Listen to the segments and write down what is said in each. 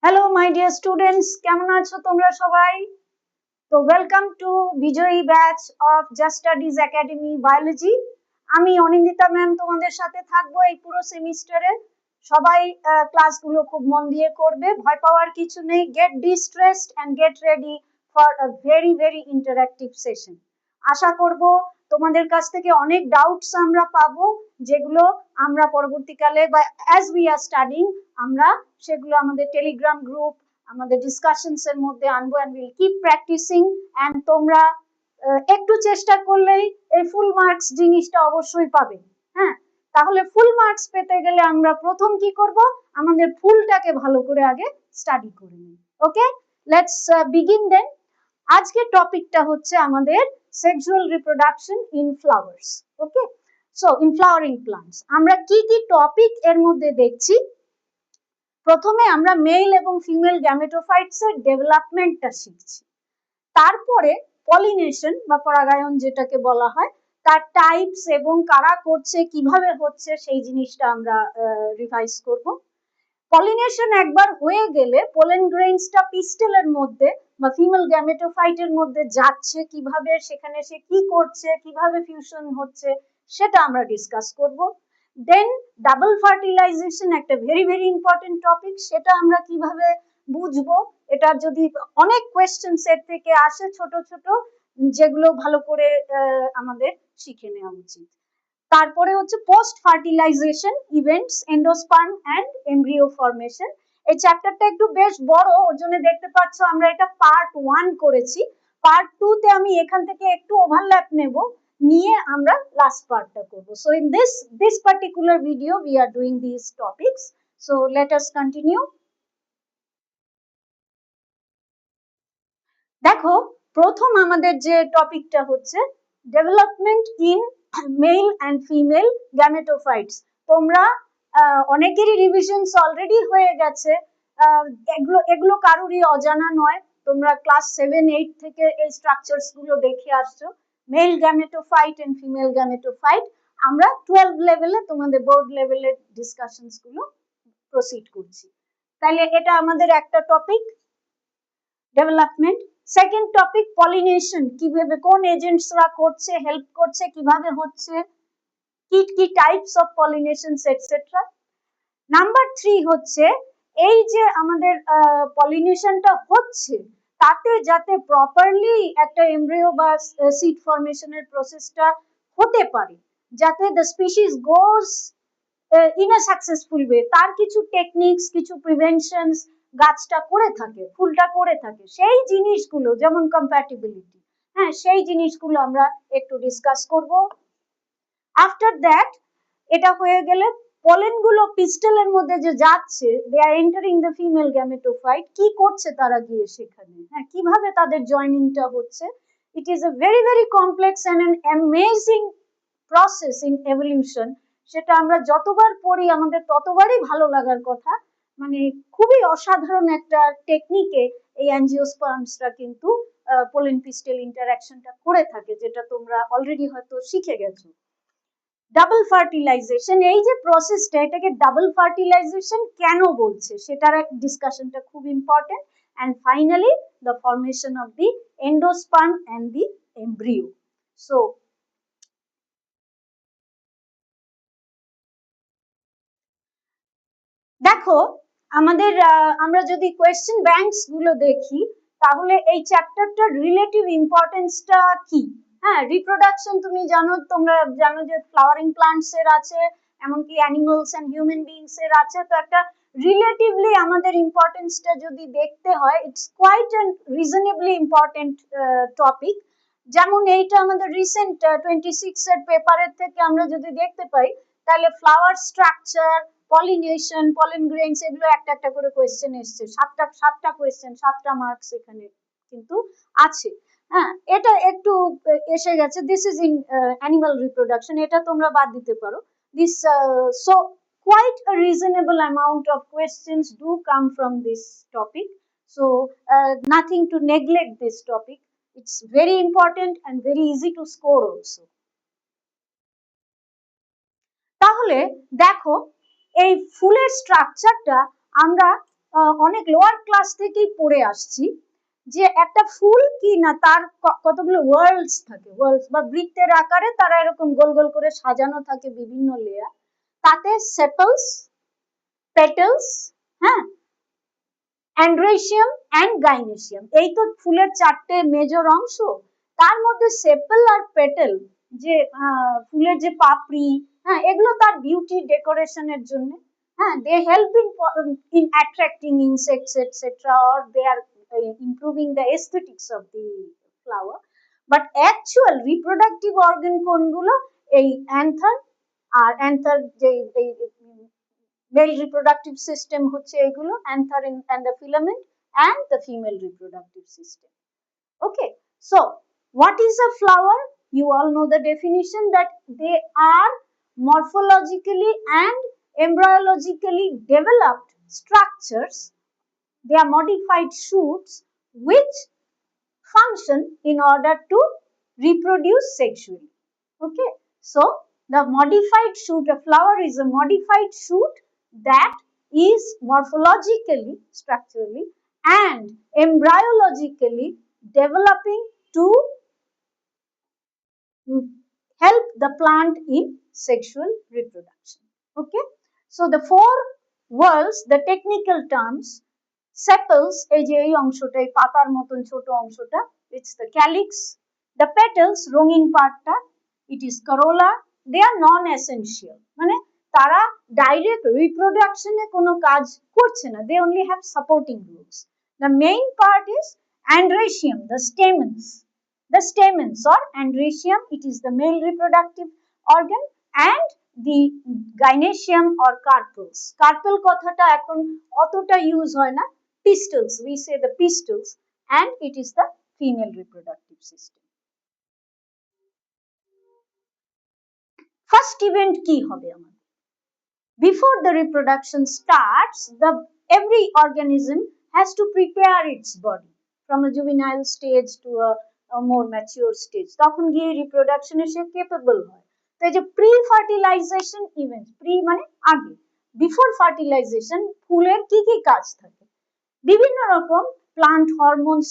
Hello my dear students, কেমন আছো তোমরা সবাই? তো ওয়েলকাম টু বিজয়ী batch of just studies academy biology. আমি অনিন্দিতা ম্যাম তোমাদের সাথে থাকবো এই পুরো সেমিস্টারে। সবাই ক্লাসগুলো খুব মন দিয়ে করবে, ভয় পাওয়ার কিছু নেই। Get distressed and get ready for a very very interactive session. আশা করব তোমাদের কাছ থেকে অনেক ডাউটস আমরা পাবো, যেগুলো আমরা পরবর্তীকালে বা অ্যাজ উই আর স্টাডিং আমরা সেগুলো আমাদের টেলিগ্রাম গ্রুপ, আমাদের ডিসকাশনস এর মধ্যে আনবো and will keep practising. And তোমরা একটু চেষ্টা করলেই এই ফুল মার্কস জিনিসটা অবশ্যই পাবে। হ্যাঁ, তাহলে ফুল মার্কস পেতে গেলে আমরা প্রথম কি করব, আমাদের ফুলটাকে ভালো করে আগে স্টাডি করে নিই। ওকে, লেটস বিগিন দেন। আজকের টপিকটা হচ্ছে আমাদের sexual reproduction in flowers. Okay, so in flowering plants আমরা কি কি টপিক এর মধ্যে দেখছি। প্রথমে আমরা মেল এবং ফিমেল গ্যামেটোফাইটস এর ডেভেলপমেন্টটা শিখছি। তারপরে পলিনেশন বা পরাগায়ন যেটাকে বলা হয়, তার টাইপস এবং কারা করছে, কিভাবে হচ্ছে, সেই জিনিসটা আমরা রিভাইজ করব। পলিনেশন একবার হয়ে গেলে পোলেন গ্রেইনসটা পিস্টেলের মধ্যে বা ফিমেল গ্যামেটোফাইটের মধ্যে যাচ্ছে কিভাবে, সেখানে সে কি করছে, কিভাবে ফিউশন হচ্ছে, সেটা আমরা ডিসকাস করব। দেন ডাবল ফার্টিলাইজেশন একটা ভেরি ভেরি ইম্পর্টেন্ট টপিক, সেটা আমরা কিভাবে বুঝবো। এটা যদি অনেক কোয়েশ্চেন সেট থেকে আসে ছোট ছোট, যেগুলো ভালো করে আমাদের শিখে নেওয়া উচিত। তারপরে হচ্ছে post fertilization events, endosperm and embryo formation. এই চ্যাপ্টারটা একটু বেশ বড়, ওর জন্য দেখতে পাচ্ছ আমরা এটা পার্ট 1 করেছি। পার্ট 2 তে আমি এখান থেকে একটু ওভারল্যাপ নেব, নিয়ে আমরা লাস্ট পার্টটা করব। So in this particular video we are doing this topics. So let us continue. দেখো, প্রথম আমাদের যে টপিকটা হচ্ছে development in male and female gametophytes. তোমরা অনেকেরই রিভিশনস অলরেডি হয়ে গেছে, এগুলো এগুলো কারোরই অজানা নয়। তোমরা ক্লাস 7-8 থেকে এই স্ট্রাকচারস গুলো দেখে আসছো, male gametophyte and female gametophyte. আমরা 12 লেভেলে তোমাদের বোর্ড লেভেলের ডিসকাশনস গুলো প্রসিড করছি। তাহলে এটা আমাদের একটা topic, development. Second topic pollination, কিভাবে কোন এজেন্টসরা করছে, হেল্প করছে, কিভাবে হচ্ছে, কি কি types of pollination etcetera. Number 3 হচ্ছে এই যে আমাদের পলিনেশনটা হচ্ছে, তাতে যাতে প্রপারলি একটা এমব্রিও বা সিড ফরমেশনের প্রসেসটা হতে পারে, যাতে the species goes in a successful way, তার কিছু টেকনিক্স, কিছু প্রিভেনশনস গাছটা করে থাকে, ফুলটা করে থাকে, সেই জিনিসগুলো যেমন কম্প্যাটিবিলিটি, হ্যাঁ সেই জিনিসগুলো আমরা একটু ডিসকাস করব। আফটার দ্যাট, এটা হয়ে গেলে পলেন গুলো পিস্টেলের মধ্যে যে যাচ্ছে, they are entering the female gametophyte, কি করছে তারা গিয়ে সেখানে, হ্যাঁ কিভাবে তাদের জয়েনিংটা হচ্ছে। It is a very very complex and an amazing process in evolution. সেটা আমরা যতবার পড়ি আমাদের ততবারই ভালো লাগার কথা। মানে খুবই অসাধারণ একটা টেকনিকে এই অ্যাঞ্জিওস্পার্মসরা কিন্তু পোলেন পিস্টেল ইন্টারঅ্যাকশনটা করে থাকে, যেটা তোমরা অলরেডি হয়তো শিখে গেছো। ডাবল ফার্টিলাইজেশন, এই যে প্রসেসটা, এটাকে ডাবল ফার্টিলাইজেশন কেন বলছে সেটার ডিসকাশনটা খুব important. And finally the formation of the endosperm and the embryo. So দেখো, আমাদের আমরা যদি কোয়েশ্চেন ব্যাংকস গুলো দেখি, তাহলে এই চ্যাপ্টারটার রিলেটিভ ইম্পর্টেন্সটা কি। হ্যাঁ, রিপ্রোডাকশন তুমি জানো, তোমরা জানো যে ফ্লাওয়ারিং প্লান্টস এর আছে, এমনকি অ্যানিমালস এন্ড হিউম্যান বিংস এর আছে। তো একটা রিলেটিভলি আমাদের ইম্পর্টেন্সটা যদি দেখতে হয়, it's quite an reasonably important topic. যেমন এইটা আমাদের রিসেন্ট 26 এর পেপারের থেকে আমরা যদি দেখতে পাই, তাহলে flower structure, pollination, pollen grains, এগুলো একটা একটা করে কোয়েশ্চেন এসছে। সাতটা কোয়েশ্চেন, 7টা মার্কস এখানে কিন্তু আছে। হ্যাঁ, এটা একটু এসে গেছে, this is in animal reproduction, এটা তোমরা বাদ দিতে পারো। This so quite a reasonable amount of questions do come from this topic. So nothing to neglect this topic. It's very important and very easy to score also. তাহলে দেখো, এই ফুলের স্ট্রাকচারটা আমরা অনেক লোয়ার ক্লাস থেকেই পড়ে আসছি যে একটা ফুল কি না তার কতগুলো ওয়ার্লস থাকে, ওয়ার্লস বা বৃত্তের আকারে তারা এরকম গোল গোল করে সাজানো থাকে বিভিন্ন লেয়ার, তাতে সেপলস, পেটালস, হ্যাঁ, অ্যান্ড্রেশিয়াম অ্যান্ড গাইনেশিয়াম, এই তো ফুলের চারটে মেজর অংশ। তার মধ্যে সেপেল আর পেটেল যে ফুলের যে পাপড়ি, হ্যাঁ, এগুলো তার বিউটি ডেকোরেশনের জন্য, হ্যাঁ, they help in attracting insects etc, or they are improving the aesthetics of the flower, but actual reproductive organ কোনগুলো, এই অ্যান্থার, আর অ্যান্থার যে male reproductive system হচ্ছে এগুলো, anther and the filament, and the female reproductive system. Okay, so what is a flower? You all know the definition that they are morphologically and embryologically developed structures. They are modified shoots which function in order to reproduce sexually. Okay, so the modified shoot, a flower is a modified shoot that is morphologically, structurally and embryologically developing to help the plant in sexual reproduction. Okay, so the four worlds, the technical terms, sepals, এই যে এই অংশটা, এই পাতার মতন ছোট অংশটা, it's the calyx, the petals, রঙিন পার্টটা, it is corolla, they are non-essential, মানে তারা ডাইরেক্ট রিপ্রোডাকশনে কোনো কাজ করছে না, they only have supporting roles. The main part is androecium, the stamens. The stamens or androecium, it is the male reproductive organ, and the gynoecium or carpels. Carpel কথাটা এখন অতটা use হয় না, pistils, we say the pistils, and it is the female reproductive system. First event কি হবে আমাদের? Before the reproduction starts, every organism has to prepare its body from a juvenile stage to a more mature stage. তখন গিয়ে reproduction এ সে capable হয়। তো এই যে pre-fertilization event, pre মানে আগে, before fertilization ফুলের কি কি কাজ থাকে? বিভিন্ন রকম plant hormones,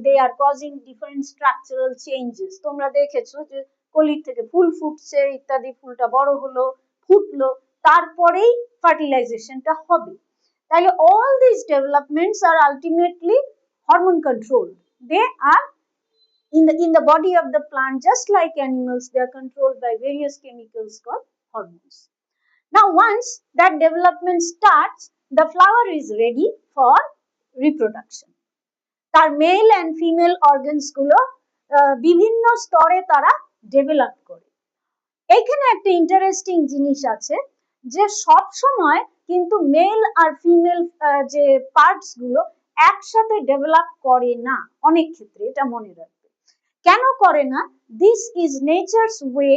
they are causing different structural changes. তোমরা দেখেছো যে কলির থেকে ফুল ফুটছে ইত্যাদি, ফুলটা বড় হলো, ফুটলো, তারপরেই ফার্টিলাইজেশনটা হবে। তাহলে all these developments are ultimately hormone controlled. They are in the body of the plant, just like animals, they are controlled by various chemicals called hormones. Now once that development starts, the flower is ready for reproduction. তার mail and female organs গুলো বিভিন্ন স্তরে তারা develop করে। এখানে একটা interesting জিনিস আছে যে সব সময় কিন্তু মেল আর ফিমেল যে পার্টস গুলো একসাথে ডেভেলপ করে না, অনেক ক্ষেত্রে এটা মনে রাখবে। কেন করে না? This is nature's way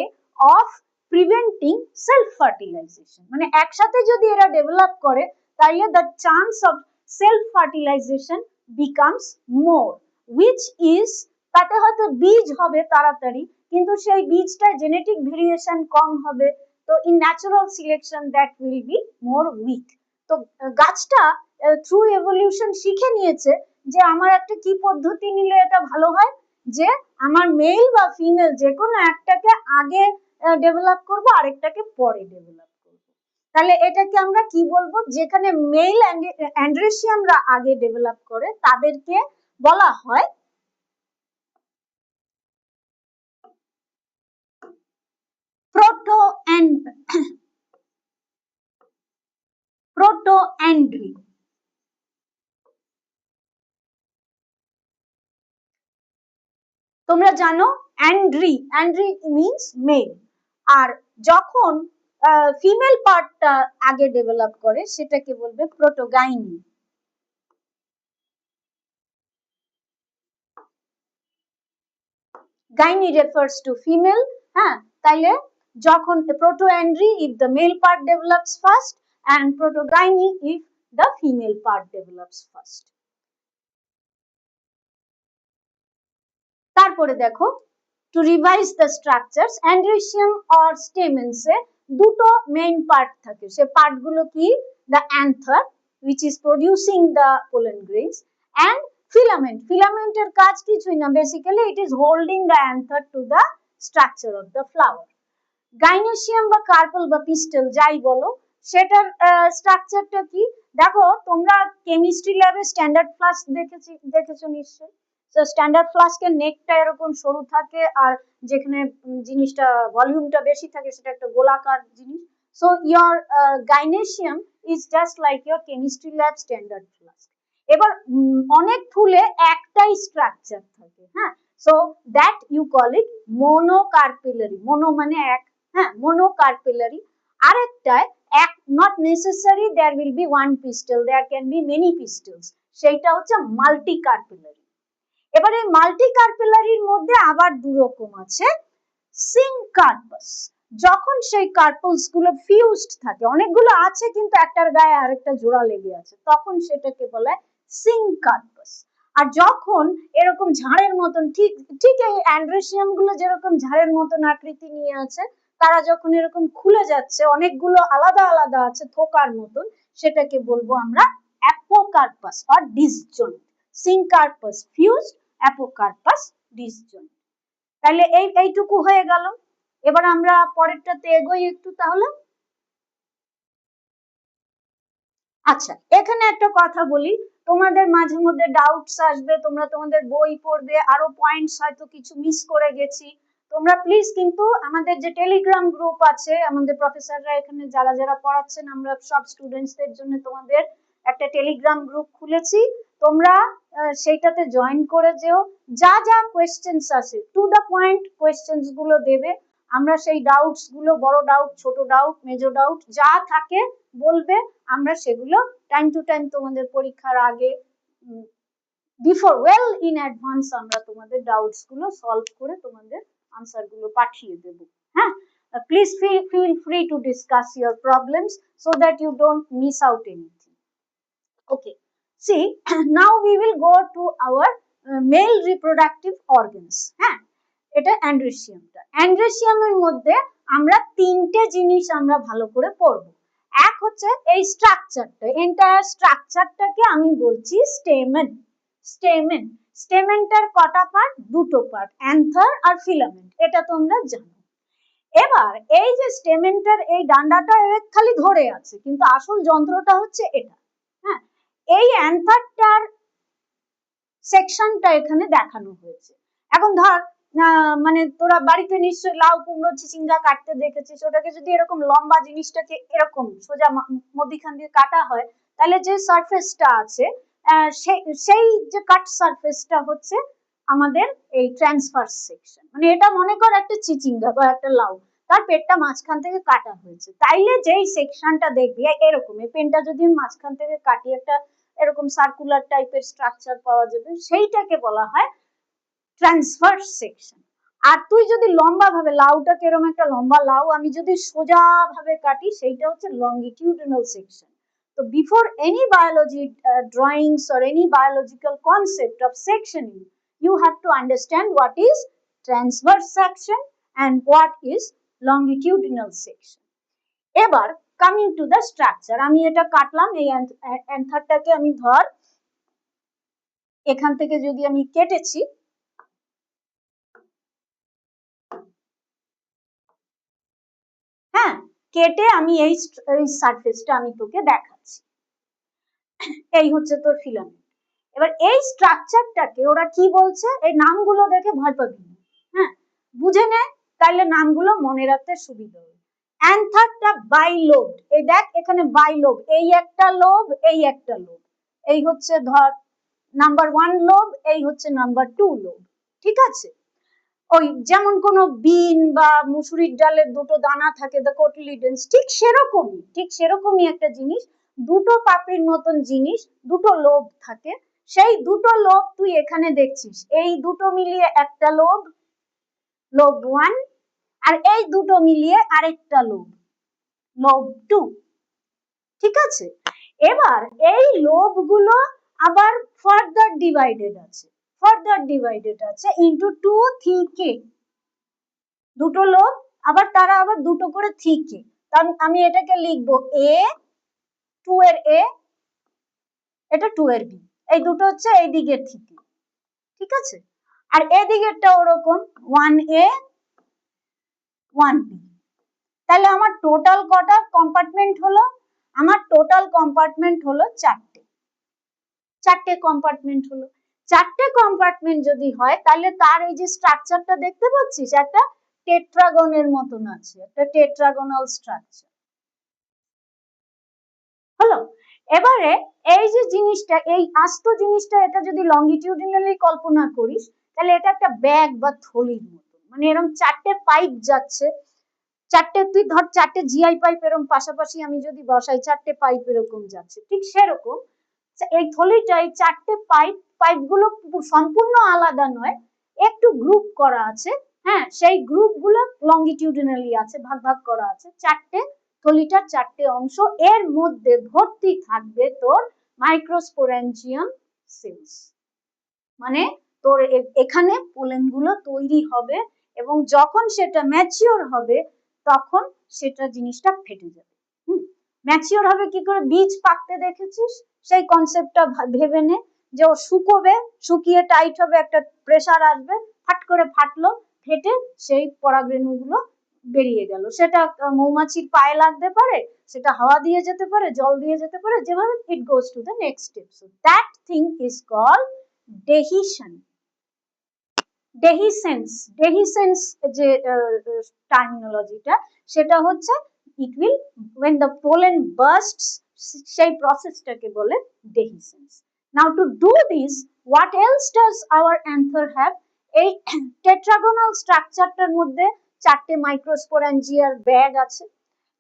of preventing self fertilization, মানে একসাথে যদি এরা ডেভেলপ করে তাহলে the chance of self fertilization becomes more, which is, তাতে হয়তো বীজ হবে তাড়াতাড়ি কিন্তু সেই বীজটা জেনেটিক ভেরিয়েশন কম হবে, তো in natural selection that will be more weak. তো গাছটা থ্রু এভলিউশন শিখে নিয়েছে যে আমার একটা কি পদ্ধতি নিলে এটা ভালো হয়, যে আমার মেল বা ফিমেল যে কোনো একটাকে আগে ডেভেলপ করব, আরেকটাকে পরে ডেভেলপ করব। তাহলে এটাকে আমরা কি বলবো? যেখানে মেল অ্যান্ড্রেশিয়ামরা আগে ডেভেলপ করে তাদেরকে বলা হয় protoandry. তোমরা জানো অ্যান্ড্রি, অ্যান্ড্রি মিন্স মেল, আর যখন ফিমেল পার্টটা আগে ডেভেলপ করে সেটাকে বলবে protogyny. Gyny refers to female, হ্যাঁ, তাইলে যখন protoandry if the male part develops first and protogyny if the female part develops first. তারপরে দেখো, to revise the structures, androecium or stamens এ দুটো মেইন পার্ট থাকে, সে পার্ট গুলো কি? the anther which is producing the pollen grains, and filament এর কাজ কিছুই না, basically it is holding the anther to the structure of the flower. Gynoecium বা কার্পল বা পিস্টল যাই বলো, সেটার স্ট্রাকচারটা কি দেখো, তোমরা কেমিস্ট্রি ল্যাবে স্ট্যান্ডার্ড ফ্লাস্ক দেখেছো নিশ্চয়ই। তো স্ট্যান্ডার্ড ফ্লাস্কের নেকটা এরকম সরু থাকে, আর যেখানে জিনিসটা ভলিউমটা বেশি থাকে সেটা একটা গোলাকার জিনিস। So your gynoecium is just like your chemistry lab standard flask. এবার অনেক ফুলে একটাই স্ট্রাকচার থাকে, হ্যাঁ, so that you call it monocarpellary. Mono মানে এক, হ্যাঁ, মোনোকার্পিলারি। আরেকটায় এক, not necessary there will be one pistil, there can be many pistils, সেইটা হচ্ছে মাল্টিকার্পিলারি। এবার এই মাল্টিকার্পিলারির মধ্যে আবার দু রকম আছে, সিনকার্পাস। যখন সেই কার্পলস গুলো ফিউজড থাকে, অনেকগুলো আছে কিন্তু একটার গায়ে আরেকটা জোড়া লেগে আছে, তখন সেটাকে বলে সিনকার্পাস। আর যখন এরকম ঝাড়ের মতন, ঠিক ঠিক এই অ্যান্ড্রেসিয়াম গুলো যেরকম ঝাড়ের মতন আকৃতি নিয়ে আছে, তারা যখন এরকম খুলে যাচ্ছে, অনেকগুলো আলাদা আলাদা আছে থোকার মতন, সেটাকে বলবো আমরা apocarpous or disjoint. Syncarpous fused, apocarpous disjoint. তাহলে এইটুকু হয়ে গেল। এবার আমরা পরেরটাতে এগোই একটু তাহলে। আচ্ছা, এখানে একটা কথা বলি, তোমাদের মাঝে মধ্যে ডাউটস আসবে, তোমরা তোমাদের বই পড়বে, আরো পয়েন্টস হয়তো কিছু মিস করে গেছি। তোমরা প্লিজ কিন্তু আমাদের যে টেলিগ্রাম গ্রুপ আছে, আমাদের প্রফেসররা এখানে যারা যারা পড়াচ্ছেন, আমরা সব স্টুডেন্টসদের জন্য তোমাদের একটা টেলিগ্রাম গ্রুপ খুলেছি, তোমরা সেইটাতে জয়েন করে যেও। যা যা কোয়েশ্চেন্স আছে, টু দ্য পয়েন্ট কোয়েশ্চেন্স গুলো দেবে। আমরা সেই ডাউটস গুলো, বড় ডাউট, ছোট ডাউট, মেজর ডাউট যা থাকে বলবে, আমরা সেগুলো টাইম টু টাইম তোমাদের পরীক্ষার আগে, বিফোর, ওয়েল ইন অ্যাডভান্স, আমরা তোমাদের ডাউটস গুলো সলভ করে তোমাদের আনসার গুলো পাঠিয়ে দেব। হ্যাঁ, please feel free to discuss your problems so that you don't miss out anything. Okay, see now we will go to our male reproductive organs. হ্যাঁ, এটা অ্যান্ড্রেসিয়ামটা। অ্যান্ড্রেসিয়ামের মধ্যে আমরা তিনটে জিনিস আমরা ভালো করে পড়বো। এক হচ্ছে এই স্ট্রাকচারটা, এন্টায়ার স্ট্রাকচারটাকে আমি বলছি স্টেমেন। স্টেমেন, স্টেমেনটার কটা পার্ট? দুটো পার্ট, অ্যান্থার আর ফিলামেন্ট, এটা তোমরা জানো। এবার এই যে স্টেমেনটার এই ডান্ডাটা খালি ধরে আছে, কিন্তু আসল যন্ত্রটা হচ্ছে এটা। হ্যাঁ, এই অ্যান্থারটার সেকশনটা এখানে দেখানো হয়েছে। এখন ধর, মানে তোরা বাড়িতে নিশ্চয়ই লাউ কুমড়ো চিচিঙ্গা কাটতে দেখেছিস, ওটাকে যদি এরকম লম্বা জিনিসটাকে এরকম সোজা মধ্যিখান দিয়ে কাটা হয়, তাহলে যে সারফেসটা আছে, সেই যে কাট সারফেসটা হচ্ছে আমাদের এই ট্রান্সভার্স সেকশন। মানে এটা মনে কর একটা চিচিঙ্গা বা একটা লাউ, তার পেটটা মাঝখান থেকে কাটা হয়েছে, তাইলে যেই সেকশনটা দেখবি এরকম, এই পেনটা যদি মাঝখান থেকে কাটি একটা এরকম সার্কুলার টাইপের স্ট্রাকচার পাওয়া যাবে, সেইটাকে বলা হয় ট্রান্সভার্স সেকশন। আর তুই যদি লম্বা ভাবে, লাউটাকে এরকম একটা লম্বা লাউ আমি যদি সোজা ভাবে কাটি, সেইটা হচ্ছে লঙ্গিটিউডিনাল সেকশন। তো before any biology drawings or any biological concept of sectioning, you have to understand what is transverse section and what is longitudinal section. এবার কামিং টু দ্য স্ট্রাকচার, আমি এটা কাটলাম, এই অ্যান্থারটাকে আমি ধর এখান থেকে যদি আমি কেটেছি, হ্যাঁ, কেটে আমি এই সারফেসটা আমি তোকে দেখাচ্ছি, এই হচ্ছে তোর ফিলামেন্ট। এবার এই স্ট্রাকচারটাকে ওরা কি বলছে, এই নামগুলো দেখে ভয় পাবি না, হ্যাঁ, বুঝে নে, তাইলে নামগুলো মনে রাখতে সুবিধা হবে। অ্যান্থারটা বাইলোব, এই দেখ এখানে বাইলোব, এই একটা লোব, এই একটা লোব, এই হচ্ছে ধর নাম্বার 1 লোব, এই হচ্ছে নাম্বার 2 লোব, ঠিক আছে? ওই যেমন কোন বিন বা মুসুরির ডালের দুটো দানা থাকে, দ্য কোটিলিডেন্স, ঠিক সেরকমই একটা জিনিস, দুটো পাপড়ির মতন জিনিস, দুটো লোব থাকে, সেই দুটো লোব তুই এখানে দেখছিস, এই দুটো মিলিয়ে একটা লোব, লোব 1, আর এই দুটো মিলিয়ে আরেকটা লোব, লোব 2, ঠিক আছে? এবার এই লোবগুলো আবার ফার্দার ডিভাইডেড আছে ইনটু 2 থিকে, দুটো লোব, আবার তারা আবার দুটো করে থিকে। আমি এটাকে লিখবো এ, 2 এর এ, এটা 2 এর বি, এই দুটো হচ্ছে এই দিকের থিতি, ঠিক আছে? আর এদিকেরটা ওরকম 1A 1B। তাহলে আমার টোটাল কটা কম্পার্টমেন্ট হলো? আমার টোটাল কম্পার্টমেন্ট হলো চারটে কম্পার্টমেন্ট হলো। চারটে কম্পার্টমেন্ট যদি হয় তাহলে তার এই যে স্ট্রাকচারটা দেখতে পাচ্ছিস একটা টেট্রাগনের মতন আছে, একটা টেট্রাগোনাল স্ট্রাকচার হলো। এবারে এই যে জিনিসটা, এই আস্ত জিনিসটা, এটা যদি লংগিটিউডিনালি কল্পনা করিস তাহলে এটা একটা ব্যাগ বা থলির মতো, মানে এরকম চারটে পাইপ যাচ্ছে, চারটে, তুই ধর চারটে জিআই পাইপ এরকম পাশাপাশি আমি যদি বসাই, চারটে পাইপ এরকম যাচ্ছে, ঠিক সেরকম এই থলিটা, এই চারটে পাইপগুলো সম্পূর্ণ আলাদা নয়, একটু গ্রুপ করা আছে, হ্যাঁ, সেই গ্রুপগুলো লংগিটিউডিনালি আছে, ভাগ ভাগ করা আছে, চারটে থলিটার চারটে অংশ, এর মধ্যে ভর্তি থাকবে তোর মাইক্রোস্পোরেঞ্জিয়াম সেলস, মানে তোর এখানে পোলেনগুলো তৈরি হবে এবং যখন সেটা ম্যাচিওর হবে তখন সেটা জিনিসটা ফেটে যাবে। ম্যাচিওর হবে কি করে? বীজ পাকতে দেখেছিস? সেই কনসেপ্টটা ভেবে নে যে ও শুকোবে, শুকিয়ে টাইট হবে, একটা প্রেসার আসবে, ফাট করে ফাটলো, ফেটে সেই পরাগরেণুগুলো বেরিয়ে গেল। সেটা মৌমাছির পায়ে লাগতে পারে, সেটা হাওয়া দিয়ে যেতে পারে, জল দিয়ে যেতে পারে, যেভাবে it goes to the next step. So that thing is called dehiscence। dehiscence যে টার্মিনোলজিটা, সেটা হচ্ছে it will when the pollen bursts, সেই প্রসেসটাকে বলে dehiscence। now to do this, what else does our anther have? এই টেট্রাগোনাল স্ট্রাকচারটার মধ্যে চারটে মাইক্রোস্পোরেঞ্জিয়ার ব্যাগ আছে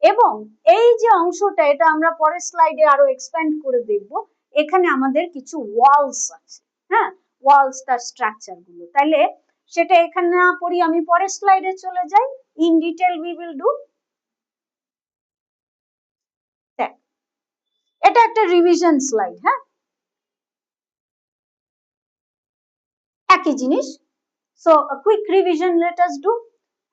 এবং এই যে অংশটা, এটা আমরা পরের স্লাইডে আরো এক্সপ্যান্ড করে দেখব, এখানে আমাদের কিছু ওয়ালস আছে, হ্যাঁ, ওয়ালস তার স্ট্রাকচার গুলো। তাহলে সেটা এখানে না পড়ি, আমি পরের স্লাইডে চলে যাই, in detail we will do. এটা একটা রিভিশন স্লাইড, হ্যাঁ, একই জিনিস। So quick revision let us do.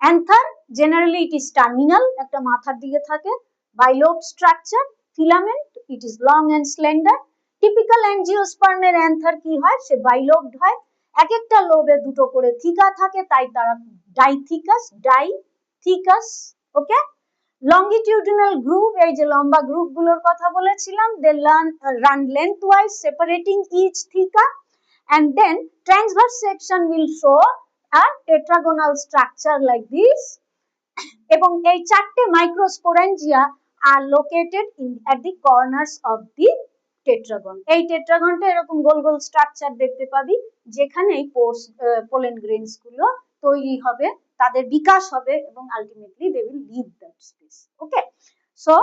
Anther generally it is terminal, একটা মাথার দিকে থাকে, bilobe structure, filament, it is long and slender. Typical অ্যাঞ্জিওস্পার্মের অ্যান্থার কি হয়? সে বাইলোবড হয়, এক একটা লোবে দুটো করে থিকা থাকে, তাই তারা ডাইথিকাস। ওকে, লংগিটিউডিনাল গ্রুভ, এই যে লম্বা গ্রুপ গুলোর কথা বলেছিলাম, they run lengthwise separating each theca, and then transverse section will show a tetragonal structure like this, এবং এই চারটে microsporangia are located at the corners of the tetragon। এই টেট্রাগনটা এরকম গোল গোল স্ট্রাকচার দেখতে পাবি, যেখানে এই পোলেন গ্রেনস গুলো তৈরি হবে, তাদের বিকাশ হবে এবং ultimately they will leave that space. Okay, so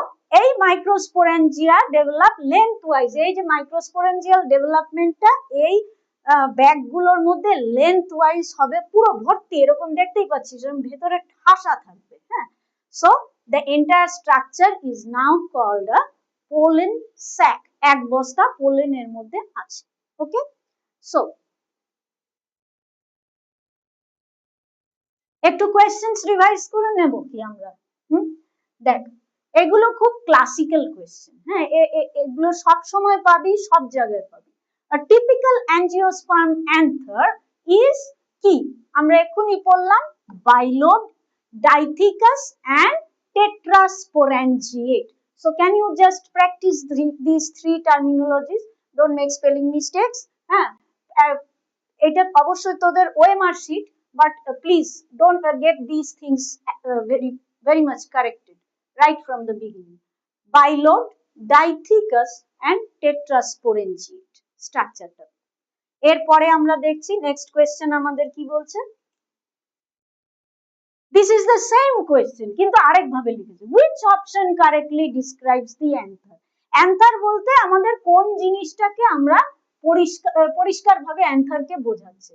এই মাইক্রোস্পোরেঞ্জিয়া ডেভেলপ লেন্থওয়াইজ, এই যে মাইক্রোস্পোরেঞ্জিয়াল ডেভেলপমেন্টটা এই ব্যাগ গুলোর মধ্যে লেন্থওয়াইজ হবে, পুরো ভর্তি, এরকম দেখতেই পাচ্ছিস, এরকম ভেতরে ঠাসা থাকবে, হ্যাঁ। So the entire structure is now called a pollen sac, এক বস্তা পোলেনের মধ্যে আছে। ওকে, সো একটু কোয়েশ্চেন্স রিভাইজ করে নেব কি আমরা? দেখ, এগুলো খুব ক্লাসিক্যাল কোয়েশ্চেন, হ্যাঁ, এগুলো সব সময় পাবি, সব জায়গায় পাবি। A typical angiosperm anther is কি? আমরা এক্ষুনি পড়লাম, bilobed, dithecous and tetrasporangiate. So can you just practice these three terminologies? Don't make spelling mistakes. হ্যাঁ, এটা অবশ্যই তোদের OMR sheet, but please don't get these things very much corrected right from the beginning. Bilobed, dithecous and tetrasporangiate স্ট্রাকচারটা। এরপরে আমরা দেখছি next question আমাদের কি বলছে। This is the same question, কিন্তু আরেক ভাবে লিখেছে। which option correctly describes the anther? Another বলতে আমাদের কোন জিনিসটাকে আমরা পরিষ্কার ভাবে অ্যান্থারকে বোঝাচ্ছে।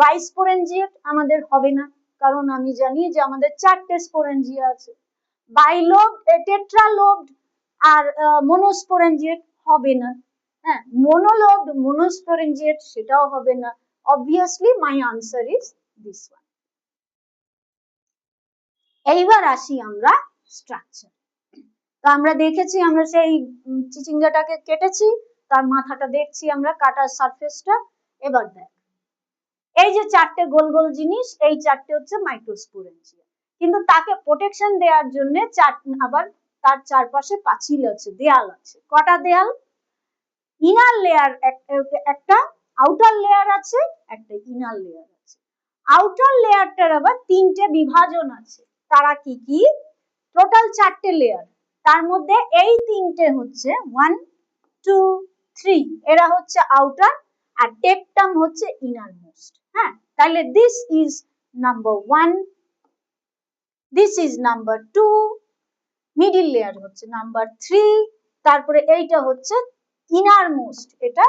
বাইস্পোরেঞ্জিয়েট আমাদের হবে না, কারণ আমি জানি যে আমাদের চারটে স্পোরেঞ্জিয়া আছে। বাইলোব, টেট্রালোবড আর মনোস্পোরেঞ্জিয়েট হবে না, হ্যাঁ, মোনোলোবড, মনোস্পোরেঞ্জিয়েট সেটাও হবে না। Obviously my answer is this one. এইবার আসি আমরা স্ট্রাকচার। তো আমরা দেখেছি, আমরা সেই চিচিঙ্গাটাকে কেটেছি, তার মাথাটা দেখছি আমরা, কাটার সারফেসটা। এবার দেখ, এই যে চারটে গোল গোল জিনিস, এই চারটে হচ্ছে মাইক্রোস্পোরেঞ্জিয়া। কিন্তু তাকে প্রোটেকশন দেওয়ার জন্য আবার তার চারপাশে পাঁচিল আছে, দেয়াল আছে। কটা দেয়াল? ইনার লেয়ার একটা, আউটার লেয়ার আছে, একটা ইনার লেয়ার আছে। আউটার লেয়ারটার আবার তিনটে বিভাজন আছে। তারা কি কি? টোটাল চারটে লেয়ার, তার মধ্যে এই তিনটে হচ্ছে 1 2 3, এরা হচ্ছে আউটার, আর টেপটাম হচ্ছে ইনার মোস্ট। হ্যাঁ, তাহলে this is number 1, this is number 2, middle layer হচ্ছে নাম্বার 3, তারপরে এইটা হচ্ছে ইনার মোস্ট, এটা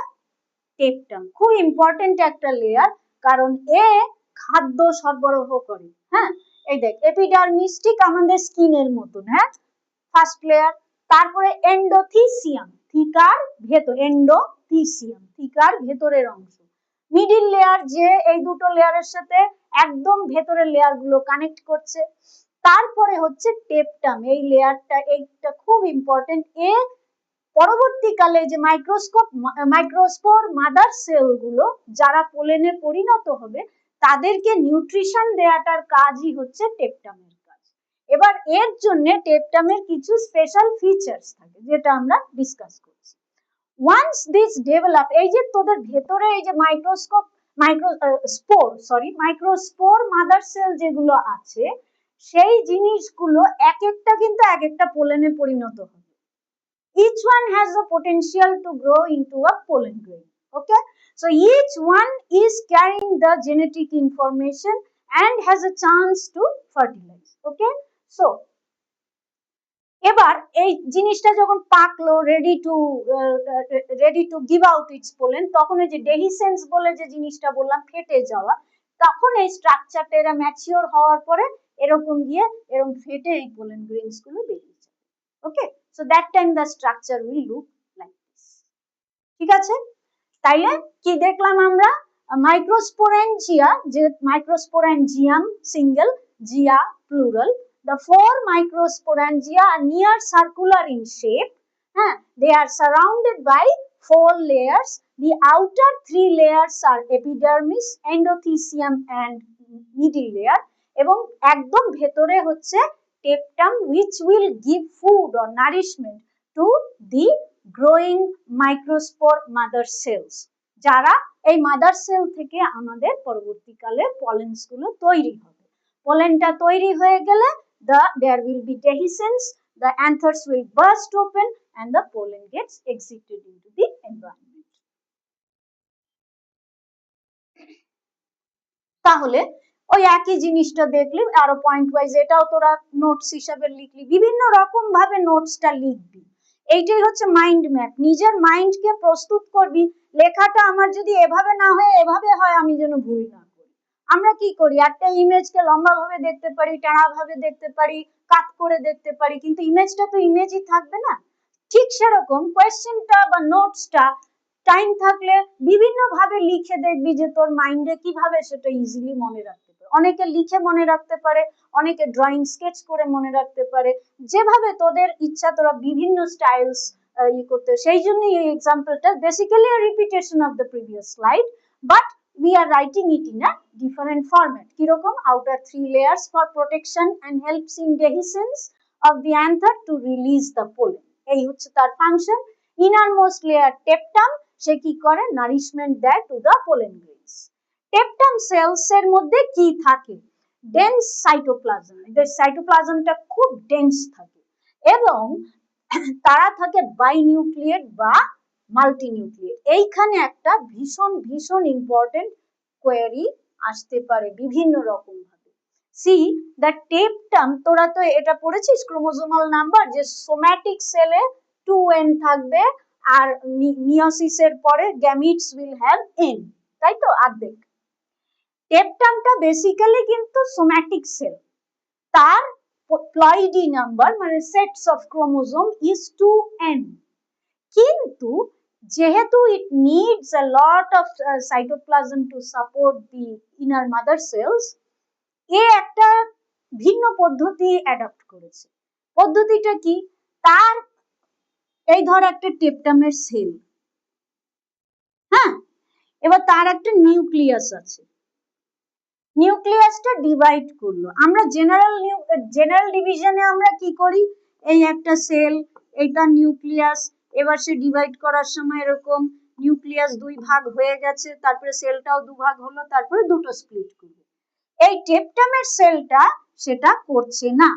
টেপটাম। খুব ইম্পর্টেন্ট একটা লেয়ার, কারণ এ খাদ্য সরবরাহ করে। হ্যাঁ, এই দেখ, এপিডার্মিস ঠিক আমাদের স্কিনের মতন। হ্যাঁ, ফার্স্ট লেয়ার। তারপরে এন্ডোথিসিয়াম, থিকার ভেতর, এন্ডোথিসিয়াম থিকার ভেতরের অংশ। মিডিল লেয়ার যে এই দুটো লেয়ারের সাথে একদম ভেতরের লেয়ার গুলো কানেক্ট করছে। তারপরে হচ্ছে টেপটাম, এই লেয়ারটা, এইটা খুব ইম্পর্টেন্ট। এ পরবর্তীকালে যে মাইক্রোস্পোর মাদার সেল গুলো যারা পোলেনে পরিণত হবে, তাদেরকে নিউট্রিশন দেওয়াটার কাজই হচ্ছে টেপটামের কাজ। এবার এর জন্য টেপটামের কিছু স্পেশাল ফিচার্স থাকে, যেটা আমরা ডিসকাস করছি। ওয়ান্স দিস ডেভেলপ, এই যে তোদের ভেতরে এই যে মাইক্রোস্পোর মাদার সেল যেগুলো আছে, সেই জিনিসগুলো এক একটা কিন্তু এক একটা পোলেনে পরিণত হবে। Each one has the potential to grow into a pollen grain. Okay, so each one is carrying the genetic information and has a chance to fertilize. Okay, so এবার এই জিনিসটা যখন পাকলো, ready to give out its pollen, তখন এই যে ডেহিসেন্স বলে যে জিনিসটা বললাম, ফেটে যাওয়া, তখন এই স্ট্রাকচারটা এরা ম্যাচিওর হওয়ার পরে এরকম গিয়ে এরকম ফেটে এই পোলেন গ্রেইনস গুলো বেরিয়ে যাবে। ওকে, so that time the structure will look like this. ঠিক আছে, তাইলে কি দেখলাম আমরা? মাইক্রোস্পোরেঞ্জিয়া, যে microsporangium singular, gia plural, the 4 microsporangia are near circular in shape. They are surrounded by 4 layers. The outer 3 layers are epidermis, endothecium and middle layer, এবং একদম ভেতরে হচ্ছে টেপটাম, which will give food or nourishment to the growing microspore mother cells, যারা এই mother sell থেকে আমাদের পরবর্তীকালে পলেন্স গুলো তৈরি হবে। পোলেনটা তৈরি হয়ে গেলে there will be dehiscence, the anthers will burst open and the pollen gets exited into the environment. তাহলে ওই একই জিনিসটা দেখলি, আরো পয়েন্ট ওয়াইজ এটাও তোরা নোটস হিসাবে লিখলি, বিভিন্ন রকম ভাবে নোটসটা লিখবি। এইটাই হচ্ছে মাইন্ড ম্যাপ, নিজের মাইন্ডকে প্রস্তুত করবি। লেখাটা আমার যদি এভাবে না হয় এভাবে হয়, আমি যেন ভুল না করি। আমরা কি করি, একটা ইমেজকে লম্বা ভাবে দেখতে পারি, টানা ভাবে দেখতে পারি, কাট করে দেখতে পারি, কিন্তু ইমেজটা তো ইমেজই থাকবে না। ঠিক সেরকম কোয়েশ্চেনটা বা নোটসটা টাইম থাকলে বিভিন্ন ভাবে লিখে দেখবি যে তোর মাইন্ডে কিভাবে সেটা ইজিলি মনে রাখতে পারে। অনেকে লিখে মনে রাখতে পারে, অনেকে ড্রয়িং স্কেচ করে মনে রাখতে পারে, যেভাবে তোদের ইচ্ছা তোরা বিভিন্ন স্টাইলস করতে। সেই জন্য এই এক্সাম্পলটা basically a repetition of the previous slide, but we are writing it in a different format. কিরকম? outer 3 layers for protection and helps in dehiscence of the anther to release the pollen. এই হচ্ছে তার function. innermost layer tapetum, সে কি করে? Nourishment দেয় to the pollen grains. Tapetum cells এর মধ্যে কি থাকে? Dense cytoplasm. এদের সাইটোপ্লাজমটা খুব ডেন্স থাকে, এবং তারা থাকে বাইনিউক্লিয়েট বা মাল্টিনিউক্লিয়েট। এইখানে একটা ভীষণ ভীষণ ইম্পর্টেন্ট কোয়েরি আসতে পারে বিভিন্ন রকম ভাবে। সি দ্য টেপটাম, তোরা তো এটা পড়েছিস ক্রোমোজোমাল নাম্বার, যে সোম্যাটিক সেলে 2n থাকবে, আর মিয়োসিসের পরে গ্যামিটস উইল হ্যাভ n, তাই তো? অর্ধেক। টেপটামটা বেসিক্যালি কিন্তু সোম্যাটিক সেল, তার প্লয়েডি নাম্বার মানে sets of chromosome is 2n, কিন্তু যেহেতু it needs a lot of cytoplasm to support the inner mother cells, এ একটা ভিন্ন পদ্ধতি অ্যাডপ্ট করেছে। পদ্ধতিটা কি? তার এই ধর একটা টেপটামের সেল, হ্যাঁ, এবার তার একটা নিউক্লিয়াস আছে, নিউক্লিয়াসটা ডিভাইড করলো। আমরা জেনারেল ডিভিশনে আমরা কি করি, এই একটা সেল, এটা নিউক্লিয়াস, এবার সে ডিভাইড করার সময় এরকম নিউক্লিয়াস দুই ভাগ হয়ে গেছে, তারপরে সেলটাও দুভাগ হলো, তারপরে দুটো স্প্লিট করবে। এই টেপটামের সেলটা সেটা করছে না,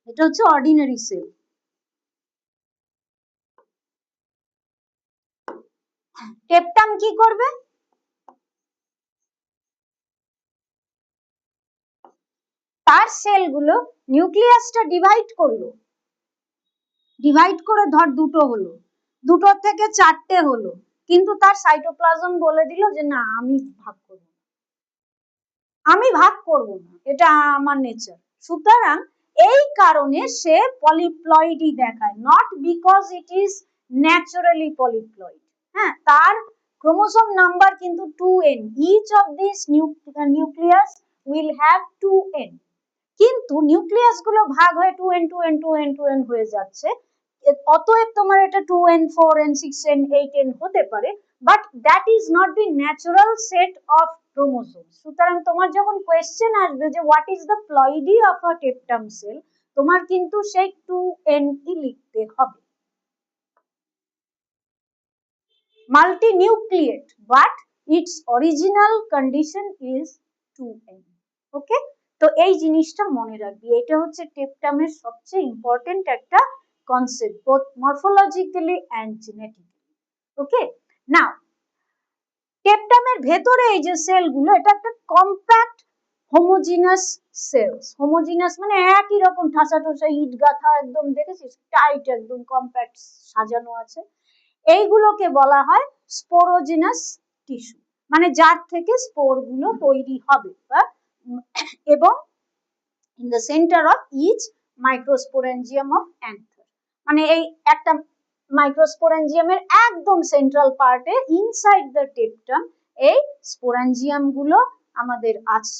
এটা হচ্ছে অর্ডিনারি সেল। টেপটাম কি করবে, তার সেলগুলো নিউক্লিয়াসটা ডিভাইড করলো, ডিভাইড করে ধর দুটো হলো, দুটোর থেকে চারটে হলো, কিন্তু তার সাইটোপ্লাজম বলে দিল যে না আমি ভাগ করব না, আমি ভাগ করব না, এটা আমার নেচার। সুতরাং এই কারণে সে পলিপ্লয়েডই দেখায়, not because it is naturally polyploid. হ্যাঁ, তার ক্রোমোসোম নাম্বার কিন্তু 2n, each of this nucleus will have 2n, কিন্তু নিউক্লিয়াস গুলো ভাগ হয়ে 2n 2n 2n 2n হয়ে যাচ্ছে, অতএব তোমার এটা 2n 4n 6n 8n হতে পারে, but that is not the natural set of chromosomes. সুতরাং তোমার যখন কোয়েশ্চেন আসবে যে what is the ploidy of a tapetum cell, তোমার কিন্তু সেই 2n ই লিখতে হবে। Multinucleate, but its original condition is 2n. ওকে, তো এই জিনিসটা মনে রাখবি, এটা হচ্ছে টেপটামের সবচেয়ে ইম্পর্টেন্ট একটা concept, both morphologically and genetically. ওকে, নাও টেপটামের ভেতরে এই যে সেলগুলো, এটা একটা কম্প্যাক্ট হোমোজিনাস সেলস। হোমোজিনাস মানে একই রকম ঠাসা ঠাসা ইট গাঁথা, একদম দেখেছিস টাইট, একদম কম্প্যাক্ট সাজানো আছে। এইগুলোকে বলা হয় স্পোরোজিনাস টিস্যু, মানে যার থেকে স্পোর গুলো তৈরি হবে, এবং in the centre of each microsporangium of anther, মানে এই একটা মাইক্রোস্পোরেঞ্জিয়ামের একদম সেন্ট্রাল পার্টে ইনসাইড দ্য টেপটাম এই স্পোরেঞ্জিয়াম গুলো আমাদের আছে,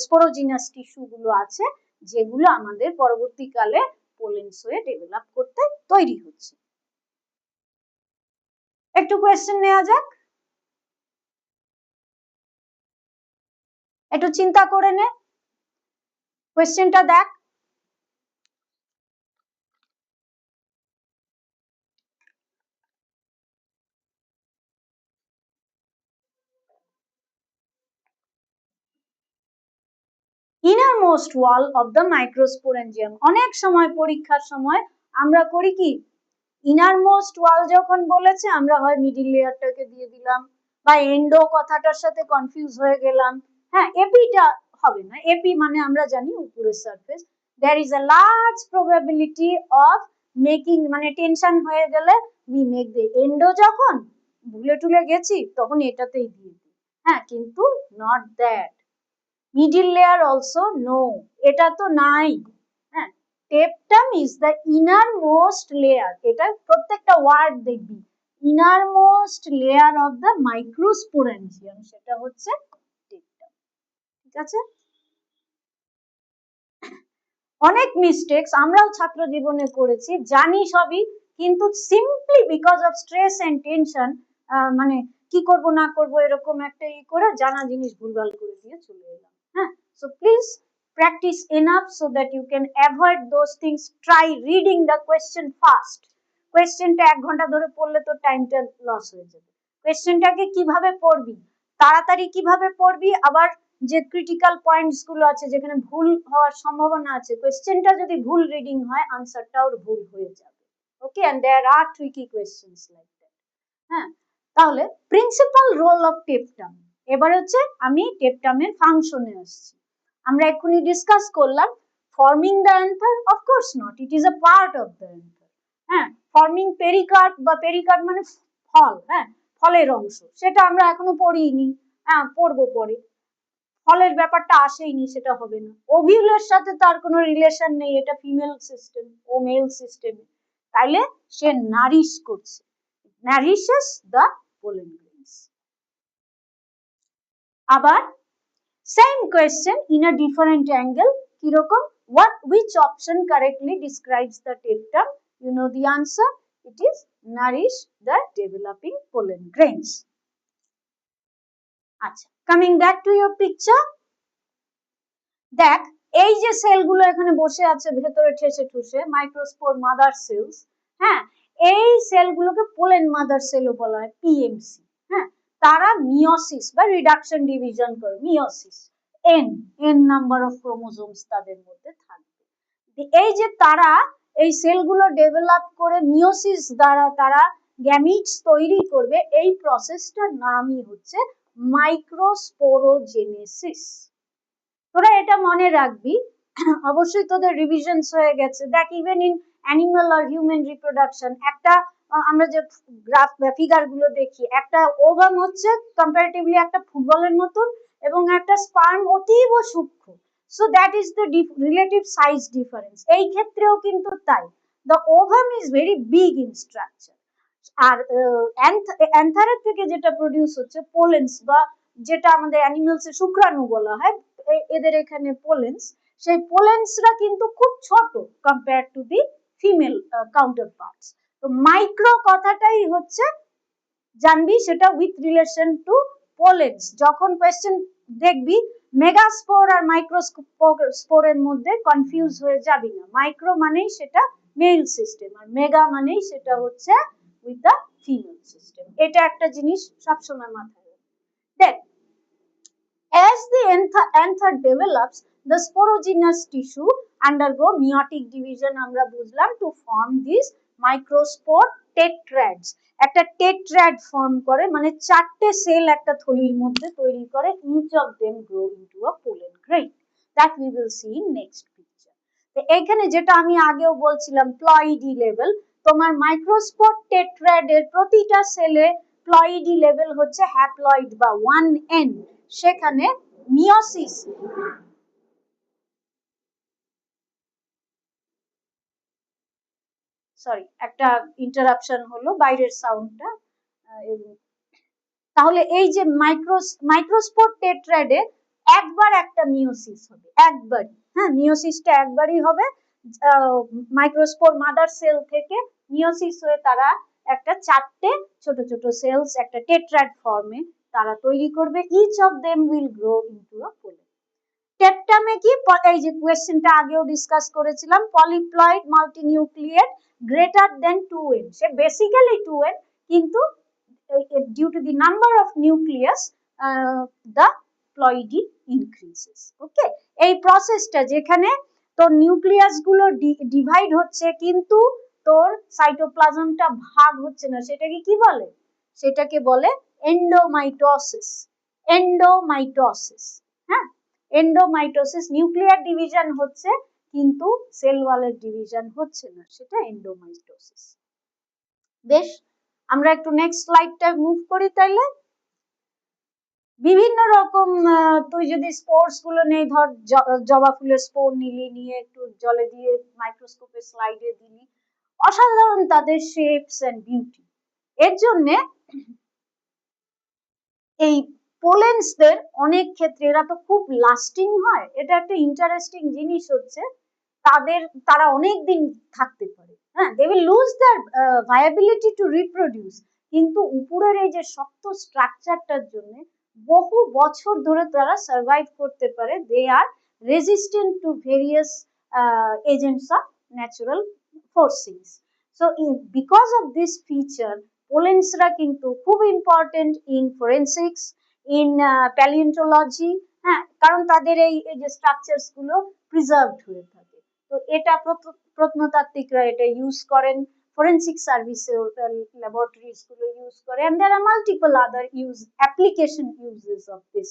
স্পোরোজিনাস টিস্যু গুলো আছে, যেগুলো আমাদের পরবর্তীকালে পোলেন্স হয়ে ডেভেলপ করতে তৈরি হচ্ছে। একটু কোয়েশ্চেন নেওয়া যাক, একটু চিন্তা করে নে, কোয়েশ্চেনটা দেখ। ইনারমোস্ট ওয়াল অফ দ্য মাইক্রোস্পোরেঞ্জিয়াম, অনেক সময় পরীক্ষার সময় আমরা করি কি, ইনারমোস্ট ওয়াল যখন বলেছে আমরা হয় মিডিল লেয়ারটাকে দিয়ে দিলাম, বা এন্ডো কথাটার সাথে কনফিউজ হয়ে গেলাম। হ্যাঁ, এপিটা হবে না, এপি মানে আমরা জানি উপরের surface. There is a large probability of making, মানে টেনশন হয়ে গেলে উই মেক দ্য এন্ডো, যখন ভুলে টুলে গেছি তখন এটাতেই দিয়ে দিই। হ্যাঁ, কিন্তু not that, middle layer also no, এটা তো নাই। হ্যাঁ, tapetum is the innermost layer, এটা প্রত্যেকটা ওয়ার্ড দেখবি, innermost layer of the microsporangium, সেটা হচ্ছে টেপটাম। ঠিক আছে, অনেক মিস্টেকস আমরাও ছাত্র জীবনে করেছি, জানি সবই, কিন্তু simply because of stress and tension, মানে কি করব না করব এরকম একটা ই করে জানা জিনিস ভুলভাল করে দিয়ে চলে এলাম। হ্যাঁ, so please practice enough so that you can avoid those things. Try reading the question fast. কোয়েশ্চেনটা 1 ঘন্টা ধরে পড়লে তো টাইমটা লস হয়ে যাবে। কোয়েশ্চেনটাকে কিভাবে পড়বি, তাড়াতাড়ি কিভাবে পড়বি, আবার যে ক্রিটিক্যাল পয়েন্টস গুলো আছে যেখানে ভুল হওয়ার সম্ভাবনা আছে, কোয়েশ্চেনটা যদি ভুল রিডিং হয় আনসারটাও ভুল হয়ে যাবে। Okay, and there are tricky questions like that. হ্যাঁ, তাহলে প্রিন্সিপাল রোল অফ টেপটাম, এবার হচ্ছে আমি টেপটামের ফাংশনে আসছি। আমরা এক্ষুনি ডিসকাস করলাম forming the another, of course not, it is a part of the another. হ্যাঁ, ফর্মিং পেরিকার্ড, বা পেরিকার্ড মানে ফল, হ্যাঁ ফলের অংশ, সেটা আমরা এখনো পড়িনি, হ্যাঁ পড়বো পরে, ফলের ব্যাপারটা আসেইনি, সেটা হবে না। ওভিউলের সাথে তার কোনো রিলেশন নেই, এটা ফিমেল সিস্টেম, ও মেল সিস্টেম, তাইলে সে নারিশ করছে, নারিশেস দ্য পোলেন গ্রেইনস। আবার same question in a different angle, কিরকম, what which option correctly describes the tectum? You know the answer, it is nourish the developing pollen grains. আচ্ছা, coming back to your picture, দেখ এই যে সেলগুলো এখানে বসে আছে ভেতরে ঠেসে ঠুসে, মাইক্রোস্পোর মাদার সেলস, হ্যাঁ, এই সেলগুলোকে পোলেন মাদার সেলও বলা হয়, পিএমসি। হ্যাঁ, তারা মিওসিস বা রিডাকশন ডিভিশন করে, meiosis, N N number of chromosomes তাদের মধ্যে থাকবে। এই যে তারা এই সেলগুলো ডেভেলপ করে মিওসিস দ্বারা তারা গ্যামিটস তৈরি করবে, এই প্রসেসটার নামই হচ্ছে মাইক্রোস্পোরোজেনেসিস। তোরা এটা মনে রাখবি, অবশ্যই তোদের রিভিশনস হয়ে গেছে। দেখ ইভেন ইন অ্যানিমাল আর হিউম্যান রিপ্রোডাকশন, একটা আমরা যে গ্রাফ ফিগার গুলো দেখি, একটা ওভাম হচ্ছে কম্পারেটিভলি একটা ফুটবলের মতন, এবং একটা স্পার্ম অতীব সূক্ষ্ম। So that is the relative size difference. এই ক্ষেত্রেও কিন্তু তাই, the ovum is very big in structure. আর অ্যান্থারের থেকে যেটা প্রডিউস হচ্ছে পোলেন্স, বা যেটা আমাদের অ্যানিমালসে শুক্রাণু বলা হয়, এদের এখানে পোলেন্স, সেই পোলেন্সরা কিন্তু খুব ছোট compare to the female counter parts. তো মাইক্রো কথাটাই হচ্ছে জানবি সেটা উইথ রিলেশন টু পোলেন্স। যখন কোয়েশ্চেন দেখবি মেগাস্পোর আর মাইক্রোস্পোরের মধ্যে কনফিউজ হয়ে যাবি না। মাইক্রো মানেই সেটা মেল সিস্টেম, আর মেগা মানেই সেটা হচ্ছে উইথ দ্য ফিমেল সিস্টেম। এটা একটা জিনিস সবসময় মাথায় রাখবে। দেখ as the anther develops, the sporogenous tissue undergo meiotic division, আমরা বুঝলাম, to form these microspore tetrads। একটা টেট্রাড ফর্ম করে, মানে চারটে সেল একটা থলির মধ্যে তৈরি করে, each of them grow into a pollen grain that we will see in next picture। তো এখানে যেটা আমি আগেও বলছিলাম প্লয়েডি লেভেল, তোমার মাইক্রোস্পোর টেট্রাড এর প্রতিটা সেলে প্লয়েডি লেভেল হচ্ছে হ্যাপ্লয়েড বা 1n। সেখানে মিওসিস, সরি একটা ইন্টারাপশন হলো, বাইরের সাউন্ডটা। তাহলে এই যে মাইক্রোস্পোর টেট্রাডে একবার একটা মিওসিস হবে, একবারই, হ্যাঁ, মিওসিসটা একবারই হবে। মাইক্রোস্পোর মাদার সেল থেকে মিওসিস হয়ে তারা একটা চারটে ছোট ছোট সেলস একটা টেট্রাড ফর্মে তারা তৈরি করবে। Each of them will grow into a pollen. টেট্রামে কি, এই যে কোয়েশ্চেনটা আগেও ডিসকাস করেছিলাম, polyploid multinucleate greater than 2n। সে বেসিক্যালি 2n, কিন্তু due to the number of nucleus the ploidy increases। ওকে, এই প্রসেসটা যেখানে তোর নিউক্লিয়াস গুলো ডিভাইড হচ্ছে কিন্তু তোর সাইটোপ্লাজমটা ভাগ হচ্ছে না, সেটাকে কি বলে? সেটাকে বলে এন্ডোমাইটোসিস। এন্ডোমাইটোসিস, হ্যাঁ, এন্ডোমাইটোসিস। নিউক্লিয়ার ডিভিশন হচ্ছে কিন্তু সেল ওয়ালের ডিভিশন হচ্ছে না, সেটা এন্ডোমাইটোসিস। বেশ, আমরা একটু নেক্সট স্লাইডটা মুভ করি তাইলে। বিভিন্ন রকম তুই যদি স্পোর্স গুলো নেই, ধর জবা ফুলের স্পোর নিলি, নিয়ে একটু জলে দিয়ে মাইক্রোস্কোপের স্লাইডে দিলি, অসাধারণ তাদের শেপস এন্ড বিউটি। এর জন্য এই পোলেন্সদের অনেক ক্ষেত্রে এরা তো খুব লাস্টিং হয়। এটা একটা ইন্টারেস্টিং জিনিস হচ্ছে তারা অনেক দিন থাকতে পারে, হ্যাঁ, they will lose their viability to reproduce, কিন্তু উপরের এই যে শক্ত স্ট্রাকচারটার জন্য বহু বছর ধরে তারা সার্ভাইভ করতে পারে। They are resistant to various agents of natural forcings. So because of this feature পোলেন্সরা কিন্তু খুব important in forensics, in palaeontology, হ্যাঁ, কারণ তাদের এই যে স্ট্রাকচারস গুলো প্রিজার্ভড হয়ে থাকে। তো এটা প্রত্নতাত্ত্বিকরা এটা ইউজ করেন, ফরেন্সিক সার্ভিসে ল্যাবরেটরিজ গুলো ইউজ করে, and there are multiple other application uses of this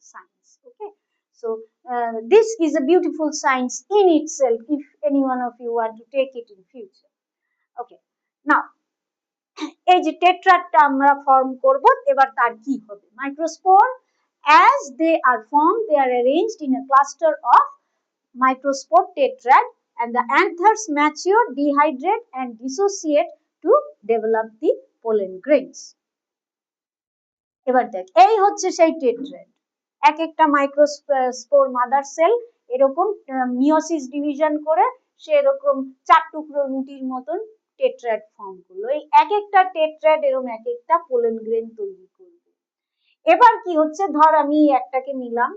science. Okay, so this is a beautiful science in itself if any one of you want to take it in future. Okay, now এই যে টেট্রাডটা আমরা form করব, এবার তার কি হবে? Microspore as they are formed, they are arranged in a cluster of microspore tetrad, and the anthers mature, dehydrate and dissociate to develop the pollen grains. এবার দেখ, এই হচ্ছে সেই টেট্রাড। এক একটা মাইক্রোস্পোর মাদার সেল এরকম মিওসিস ডিভিশন করে সে এরকম চার টুকরো রুটির মতন টেট্রাড ফর্ম করলো। এই এক একটা টেট্রাড এরকম এক একটা পোলেন গ্রেন তৈরি করবে। এবার কি হচ্ছে, ধর আমি একটাকে নিলাম,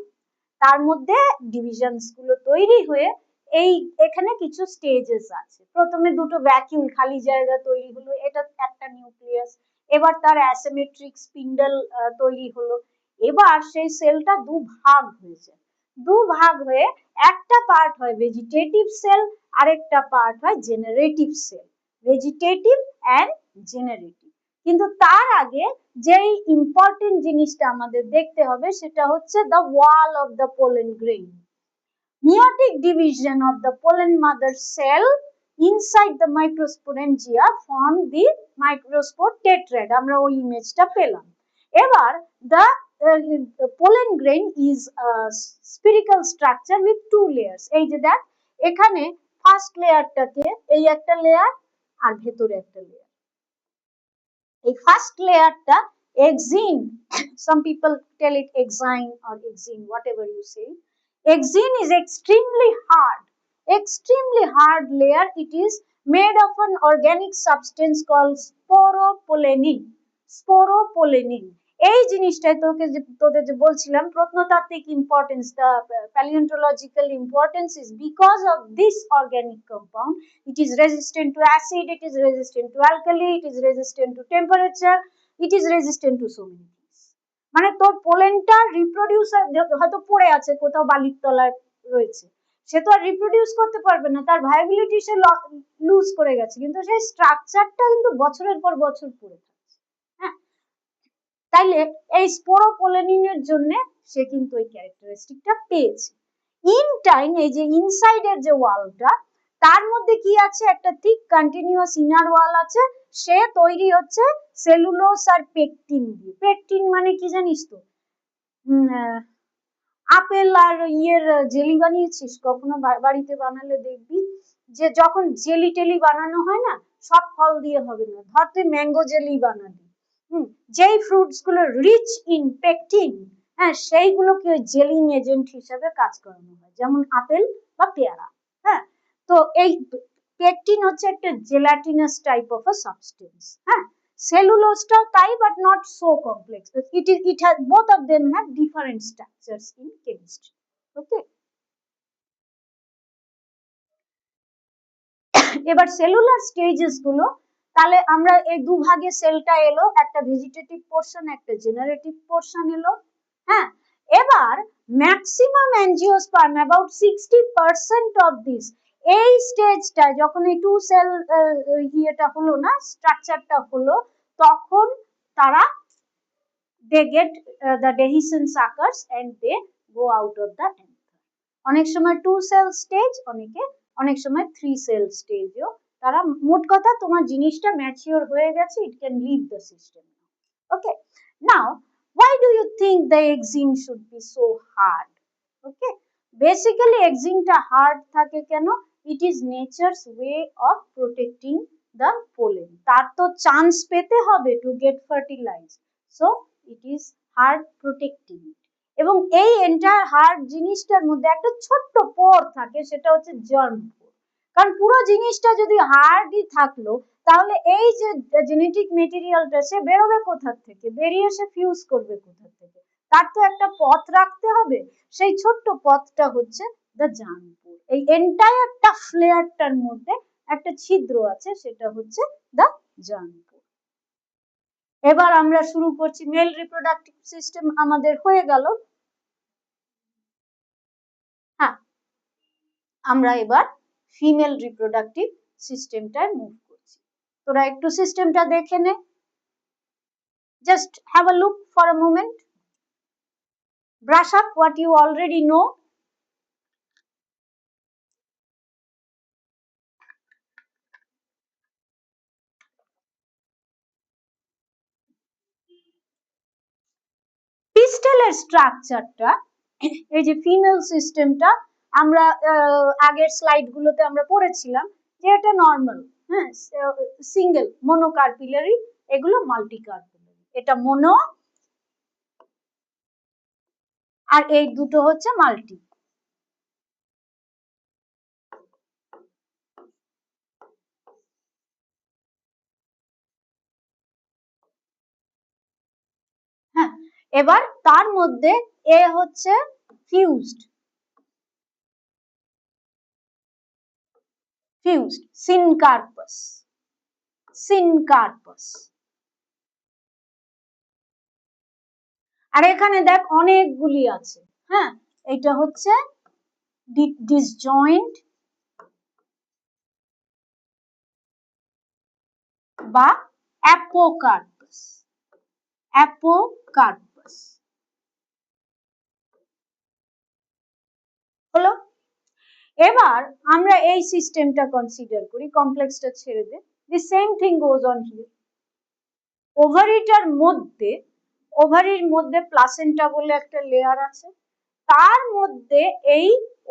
তার মধ্যে ডিভিশনস গুলো তৈরি হয়ে এই এখানে কিছু স্টেজেস আছে। প্রথমে দুটো ভ্যাকিউল খালি জায়গা তৈরি হলো, এটা একটা নিউক্লিয়াস। এবার তার অ্যাসিমেট্রিক স্পিন্ডল তৈরি হলো। এবার সেই সেলটা দুভাগ হয়েছে, দুভাগ হয়ে একটা পার্ট হয় ভেজিটেটিভ সেল, আরেকটা পার্ট হয় generative cell. Vegetative and generative. কিন্তু তার আগে যেই ইম্পর্টেন্ট জিনিসটা আমাদের দেখতে হবে সেটা হচ্ছে the wall of the pollen grain. Meiotic division of the pollen mother cell inside the microsporangia form the microspore tetrad. আমরা ওই ইমেজটা পেলাম। এবার the pollen grain is a spherical structure with two layers. এই যে দেখ, এখানে ফার্স্ট লেয়ারটাকে এই একটা লেয়ার আর ভেতরে একটা লেয়ার। এই ফার্স্ট লেয়ারটা exine, some people tell it exine or exine, whatever you say. Exine is extremely hard layer. It is made of an organic substance called sporopollenin. Sporopollenin. এই জিনিসটাই তোদের যে বলছিলাম প্রত্নতাত্ত্বিক importance, the paleontological importance is because of this organic compound. It is resistant to acid, it is resistant to alkali, it is resistant to temperature, it is resistant to so many things. মানে তোর পোলেনটা রিপ্রোডিউসার হয়তো পড়ে আছে কোথাও বালির তলায় রয়েছে, সে তো আর রিপ্রোডিউস করতে পারবে না, তার ভায়াবিলিটি সে লুজ করে গেছে, কিন্তু সেই স্ট্রাকচারটা কিন্তু বছরের পর বছর পড়ে থাকছে। হ্যাঁ, তাইলে এই স্পোরোপোলেনিনের জন্য সে কিন্তু ওই ক্যারেক্টারিস্টিকটা পেয়েছে। ইন টাইম এই যে ইনসাইডের যে ওয়ালটা, তার মধ্যে কি আছে, একটা থিক কন্টিনিউয়াস ইনার ওয়াল আছে, সে তৈরি হচ্ছে সেলুলোজ আর পেকটিন দিয়ে। পেকটিন মানে কি জানিস তো? আপেল আর ইয়ের জেলি বানিয়েছিস কখনো? বাড়িতে বানালে দেখবি যে যখন জেলি টেলি বানানো হয় না, সব ফল দিয়ে হবে না, ধর তুই ম্যাঙ্গো জেলি বানাবি, যেই ফ্রুটস গুলো রিচ ইন পেকটিন, হ্যাঁ, সেইগুলোকে ওই জেলিং এজেন্ট হিসেবে কাজ করানো হয়, যেমন আপেল বা পেয়ারা। হ্যাঁ, তো এই পেকটিন হচ্ছে একটা gelatinous type of a substance. হ্যাঁ, সেলুলোজটাও তাই, but not so complex. it has, both of them have different structures in chemistry. Okay, এবার সেলুলার স্টেজেস গুলো, তাহলে আমরা এই দুভাগে সেলটা এলো, একটা ভেজিটেটিভ পোরশন, একটা জেনারেটিভ পোরশন এলো। হ্যাঁ, এবার maximum angiosperm, about 60% of this, এই স্টেজটা যখন এই টু সেল ইয়েটা হলো না, স্ট্রাকচারটা হলো, তখন তারা they get the dehiscence occurs and they go out of the anther. অনেক সময় টু সেল স্টেজ, অনেক সময় থ্রি সেল স্টেজও তারা, মোট কথা তোমার জিনিসটা ম্যাচিওর হয়ে গেছে, it can leave the system. Okay, now why do you think the exine should be so hard? Okay, basically exine টা হার্ড থাকে কেন? It is nature's way of protecting the pollen. তার তো চান্স পেতে হবে to get fertilized, so it is hard protecting it. এবং এই entire hard জিনিসটার মধ্যে একটা ছোট্ট পোর থাকে, সেটা হচ্ছে জার্ম পোর। কারণ পুরো জিনিসটা যদি হার্ডই থাকলো, তাহলে এই যে জেনেটিক মেটেরিয়ালটা সে বেরোবে কোথা থেকে, বেরিয়ে সে ফিউজ করবে কোথা থেকে, তার তো একটা পথ রাখতে হবে। সেই ছোট্ট পথটা হচ্ছে দ্য জার্ম পোর। এই এন্টায়ার টাফ লেয়ারটার মধ্যে একটা ছিদ্র আছে, সেটা হচ্ছে দ্য জার্ম পোর। এবার আমরা শুরু করছি, মেল রিপ্রোডাক্টিভ সিস্টেম আমাদের হয়ে গেল। হ্যাঁ, আমরা এবার ফিমেল রিপ্রোডাক্টিভ সিস্টেমটায় মুভ করছি। তোরা একটু সিস্টেমটা দেখে নে, just have a look for a moment, brush up what you already know. পিস্টেলের স্ট্রাকচারটা, এই যে ফিমেল সিস্টেমটা, আমরা আগের স্লাইড গুলোতে আমরা পড়েছিলাম যে এটা নর্মাল, হ্যাঁ, সিঙ্গেল মোনোকার্পিলারি, এগুলো মাল্টিকার্পিলারি। এটা মোনো আর এই দুটো হচ্ছে মাল্টি। হ্যাঁ, এবার তার মধ্যে এ হচ্ছে ফিউজড, সিনকার্পাস, সিনকার্পাস। আর এখানে দেখ অনেকগুলি আছে, হ্যাঁ, এটা হচ্ছে ডিসজয়েন্ট বা অ্যাপোকার্পাস, অ্যাপোকার্পাস হলো। এবার আমরা এই সিস্টেমটা কনসিডার করি, কমপ্লেক্সটা ছেড়ে দে। The same thing goes on here. ওভারিটার মধ্যে, ওভারির মধ্যে প্লাসেন্টা বলে একটা লেয়ার আছে, তার মধ্যে এই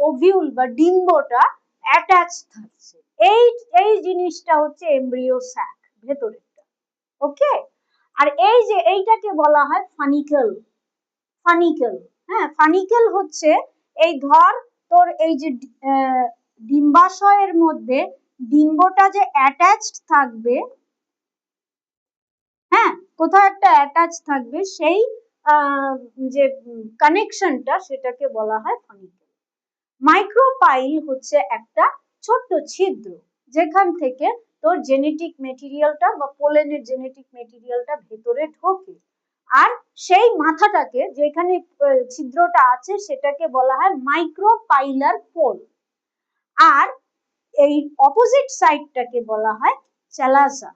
ওভিউল বা ডিম্বটা অ্যাটাচ থাকছে। এই এই জিনিসটা হচ্ছে এমব্রিও স্যাক, ভেতরেরটা। ওকে, আর এই যে এইটাকে বলা হয় ফানিকেল, ফানিকেল। হ্যাঁ, ফানিকেল হচ্ছে এই ধর তোর এই যে ডিম্বাশয়ের মধ্যে ডিম্বটা যে অ্যাটাচড থাকবে, হ্যাঁ, কোথাও একটা অ্যাটাচ থাকবে, সেই যে কানেকশনটা সেটাকে বলা হয় ফানিকেল। মাইক্রোপাইল হচ্ছে একটা ছোট্ট ছিদ্র যেখান থেকে তোর জেনেটিক মেটেরিয়ালটা বা পোলেনের জেনেটিক মেটেরিয়ালটা ভেতরে ঢোকে। আর সেই মাথাটাকে, যেখানে ছিদ্রটা আছে, সেটাকে বলা হয় মাইক্রোপাইলার পোল। আর এই অপোজিট সাইডটাকে বলা হয় চালাজা,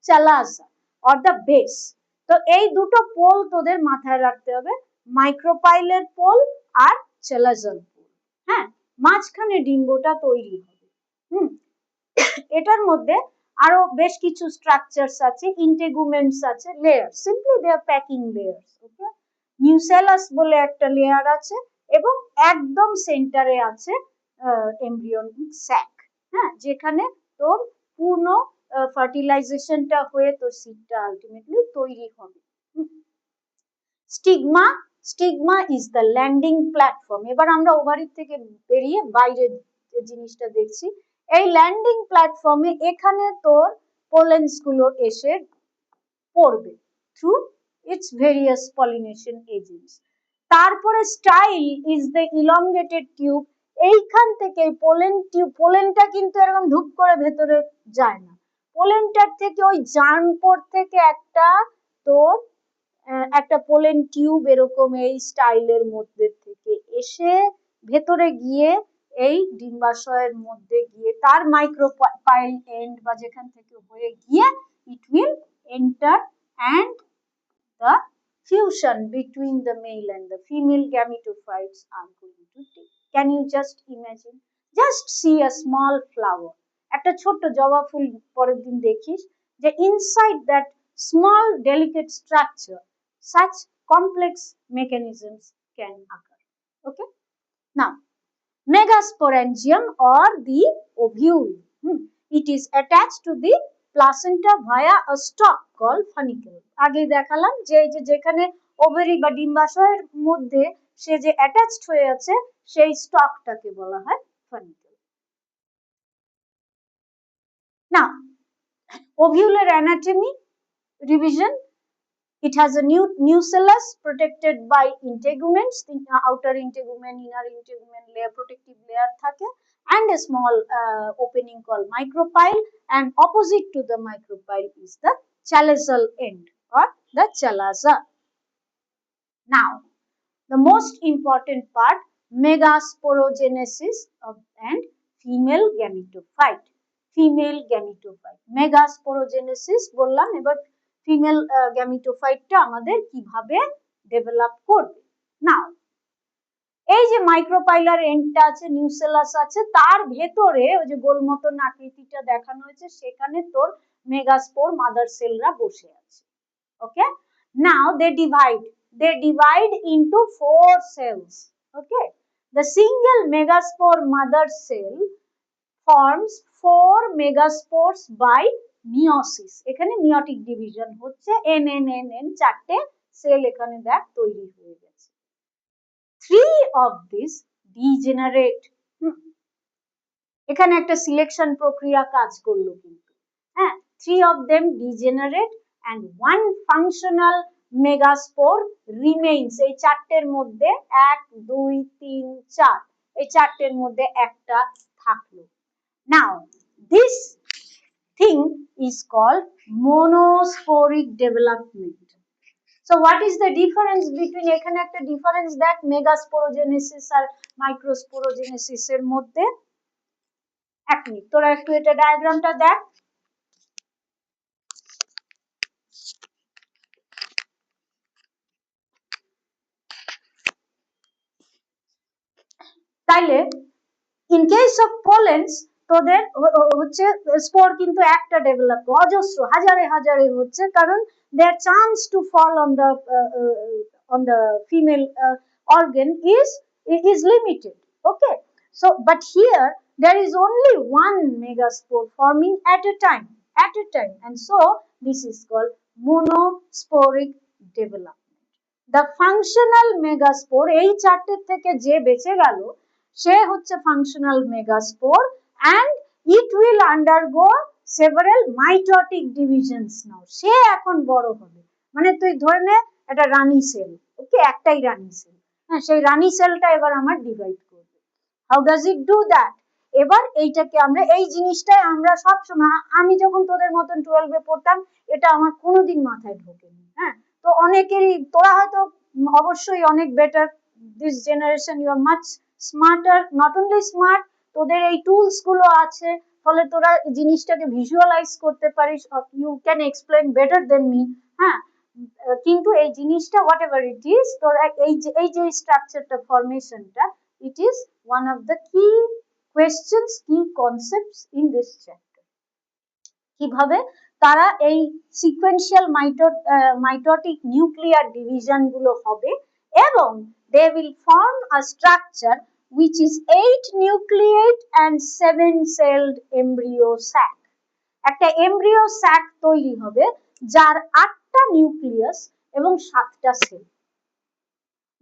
চালাজা অর দ্য বেস। তো এই দুটো পোল তোদের মাথায় রাখতে হবে, মাইক্রোপাইলের পোল আর চালাজার পোল। হ্যাঁ, মাঝখানে ডিম্বটা তৈরি হবে। এটার মধ্যে আরো বেশ কিছু স্ট্রাকচারস আছে, ইন্টেগুমেন্টস আছে, লেয়ার, সিম্পলি দে আর প্যাকিং লেয়ারস। ওকে, নিউসেলাস বলে একটা লেয়ার আছে এবং একদম সেন্টারে আছে এমব্রিয়নিক স্যাক, হ্যাঁ, যেখানে তোর পূর্ণ ফার্টিলাইজেশনটা হয়ে তোর সিডটা আলটিমেটলি তৈরি হবে। Stigma, stigma is the landing platform. এবার আমরা ওভারি থেকে বেরিয়ে বাইরের যে জিনিসটা দেখছি, এই ল্যান্ডিং প্ল্যাটফর্মে এখানে তোর পোলেন্স গুলো এসে পড়বে through its various pollination agents. তারপরে style is the elongated tube. এইখান থেকে পোলেন টিউব, পোলেনটা কিন্তু এরকম ধূপ করে ভেতরে যায় না, পোলেনটার থেকে ওই জার্মপোর থেকে একটা তোর একটা পোলেন টিউব এরকম এই স্টাইলের মধ্যে থেকে এসে ভেতরে গিয়ে এই ডিম্বাশয়ের মধ্যে গিয়ে তার মাইক্রোপাইল এন্ড বা যেখান থেকে হয়ে গিয়ে it will enter and the fusion between the male and the female gametophytes are going to take. Can you just imagine? Just see a small flower, একটা ছোট্ট জবা ফুল পরের দিন দেখিস যে inside that small delicate structure such complex mechanisms can occur. Okay, now megasporangium or the ovule, it is attached to the placenta via a stalk called funicle. আগে দেখালাম যে এই যে যেখানে ওভারি বা ডিম্বাশয়ের মধ্যে সে যে অ্যাটাচড হয়ে আছে সেই স্টকটাকে বলা হয় ফনিকেল। Now, ovular anatomy revision. It has a nucellus protected by integuments, the outer integument, inner integument layer, protective layer থাকে, and a small opening called micropyle, and opposite to the micropyle is the chalazal end or the chalaza. Now, the most important part, megasporogenesis and female gametophyte. Female gametophyte, megasporogenesis বললাম, এবার female গ্যামিটোফাইটটা আমাদের কিভাবে develop করবে। নাও, এই যে মাইক্রোপাইলার এন্ডটা আছে, nucellus আছে, তার ভেতরে ওই যে গোল মতন আকৃতিটা দেখানো হয়েছে, সেখানে তোর মেগাস্পোর মাদার সেলরা বসে আছে। ওকে, নাও they divide into 4 cells. Okay, the single megaspore mother cell forms 4 megaspores by meiosis. এখানে মিওটিক ডিভিশন হচ্ছে, n n n n চারটে সেল এখানে দেখ তৈরি হয়ে গেছে। 3 of these degenerate, এখানে একটা সিলেকশন প্রক্রিয়া কাজ করলো কিন্তু, হ্যাঁ, 3 of them degenerate and one functional megaspore remains. এই চারটের মধ্যে 1 2 3 4, এই চারটের মধ্যে একটা থাকলো। নাও this thing is called monosporic development. So what is the difference between, এখানে একটা ডিফারেন্স দেখ মেগাস্পোরোজেনেসিস আর মাইক্রোস্পোরোজেনেসিস এর মধ্যে। এক মিনিট, তোরা একটু এটা ডায়াগ্রামটা দেখ। তাইলে ইন কেস অফ পোলেন্স তোদের হচ্ছে স্পোর কিন্তু একটা ডেভেলপ, অজস্র হাজারে হাজারে হচ্ছে, কারণ their chance to fall on the female organ is limited. Okay, so but here there is only one megaspore forming at a time, and so this is called monosporic development. The functional megaspore, এই চারটে থেকে যে বেঁচে গেল সে হচ্ছে functional megaspore, and it will undergo several mitotic divisions now. সে এখন বড় হবে, মানে তুই ধরে নে একটা রানী সেল, ওকে, একটাই রানী সেল, হ্যাঁ, সেই রানী সেলটা এবার আমার ডিভাইড করবে। How does it do that? এবার এইটাকে আমরা, এই জিনিসটাই আমরা সব সময়, আমি যখন তোদের মতন 12 এ পড়তাম এটা আমার কোনোদিন মাথায় ঢোকেনি। হ্যাঁ, তো অনেকেরই, তোরা হয়তো অবশ্যই অনেক better, this generation you are much smarter, not only smart, তোদের এই টুলস গুলো আছে, ফলে তোরা জিনিসটাকে ভিজুয়ালাইজ করতে পারিস, you can explain better than me. হ্যাঁ, কিন্তু এই জিনিসটা হোয়াট এভার ইট ইজ, তোরা এই যে স্ট্রাকচারটা, ফরমেশনটা, it is one of the key questions, key concepts in this chapter. কিভাবে তারা এই সিকোয়েন্সিয়াল মাইটোটিক নিউক্লিয়ার ডিভিশন গুলো হবে, এবং they will form a structure which is 8 nucleate and 7-celled embryo sac. একটা এমব্রিও স্যাক তৈরি হবে যার 8টা নিউক্লিয়াস এবং 7টা sell.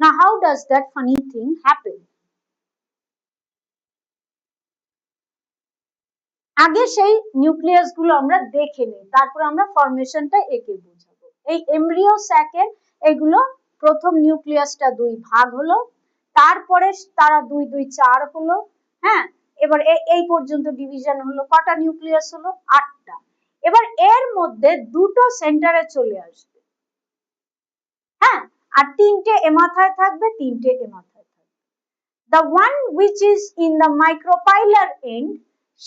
Now how does that funny thing happen? আগে সেই নিউক্লিয়াস গুলো আমরা দেখে নিই, তারপর আমরা ফরমেশনটা এঁকে বুঝাবো। এই এমব্রিও স্যাকের এগুলো প্রথম নিউক্লিয়াসটা 2 ভাগ হলো, তারপরে তারা 2 2 4 হলো। হ্যাঁ, এবার এই পর্যন্ত ডিভিশন হলো, কটা নিউক্লিয়াস হলো? 8টা। এবার এর মধ্যে দুটো সেন্টারে চলে আসবে, হ্যাঁ, আর 3টে এ মাথায় থাকবে, 3টে এ মাথায় থাকবে। The one which is in the micropylar end,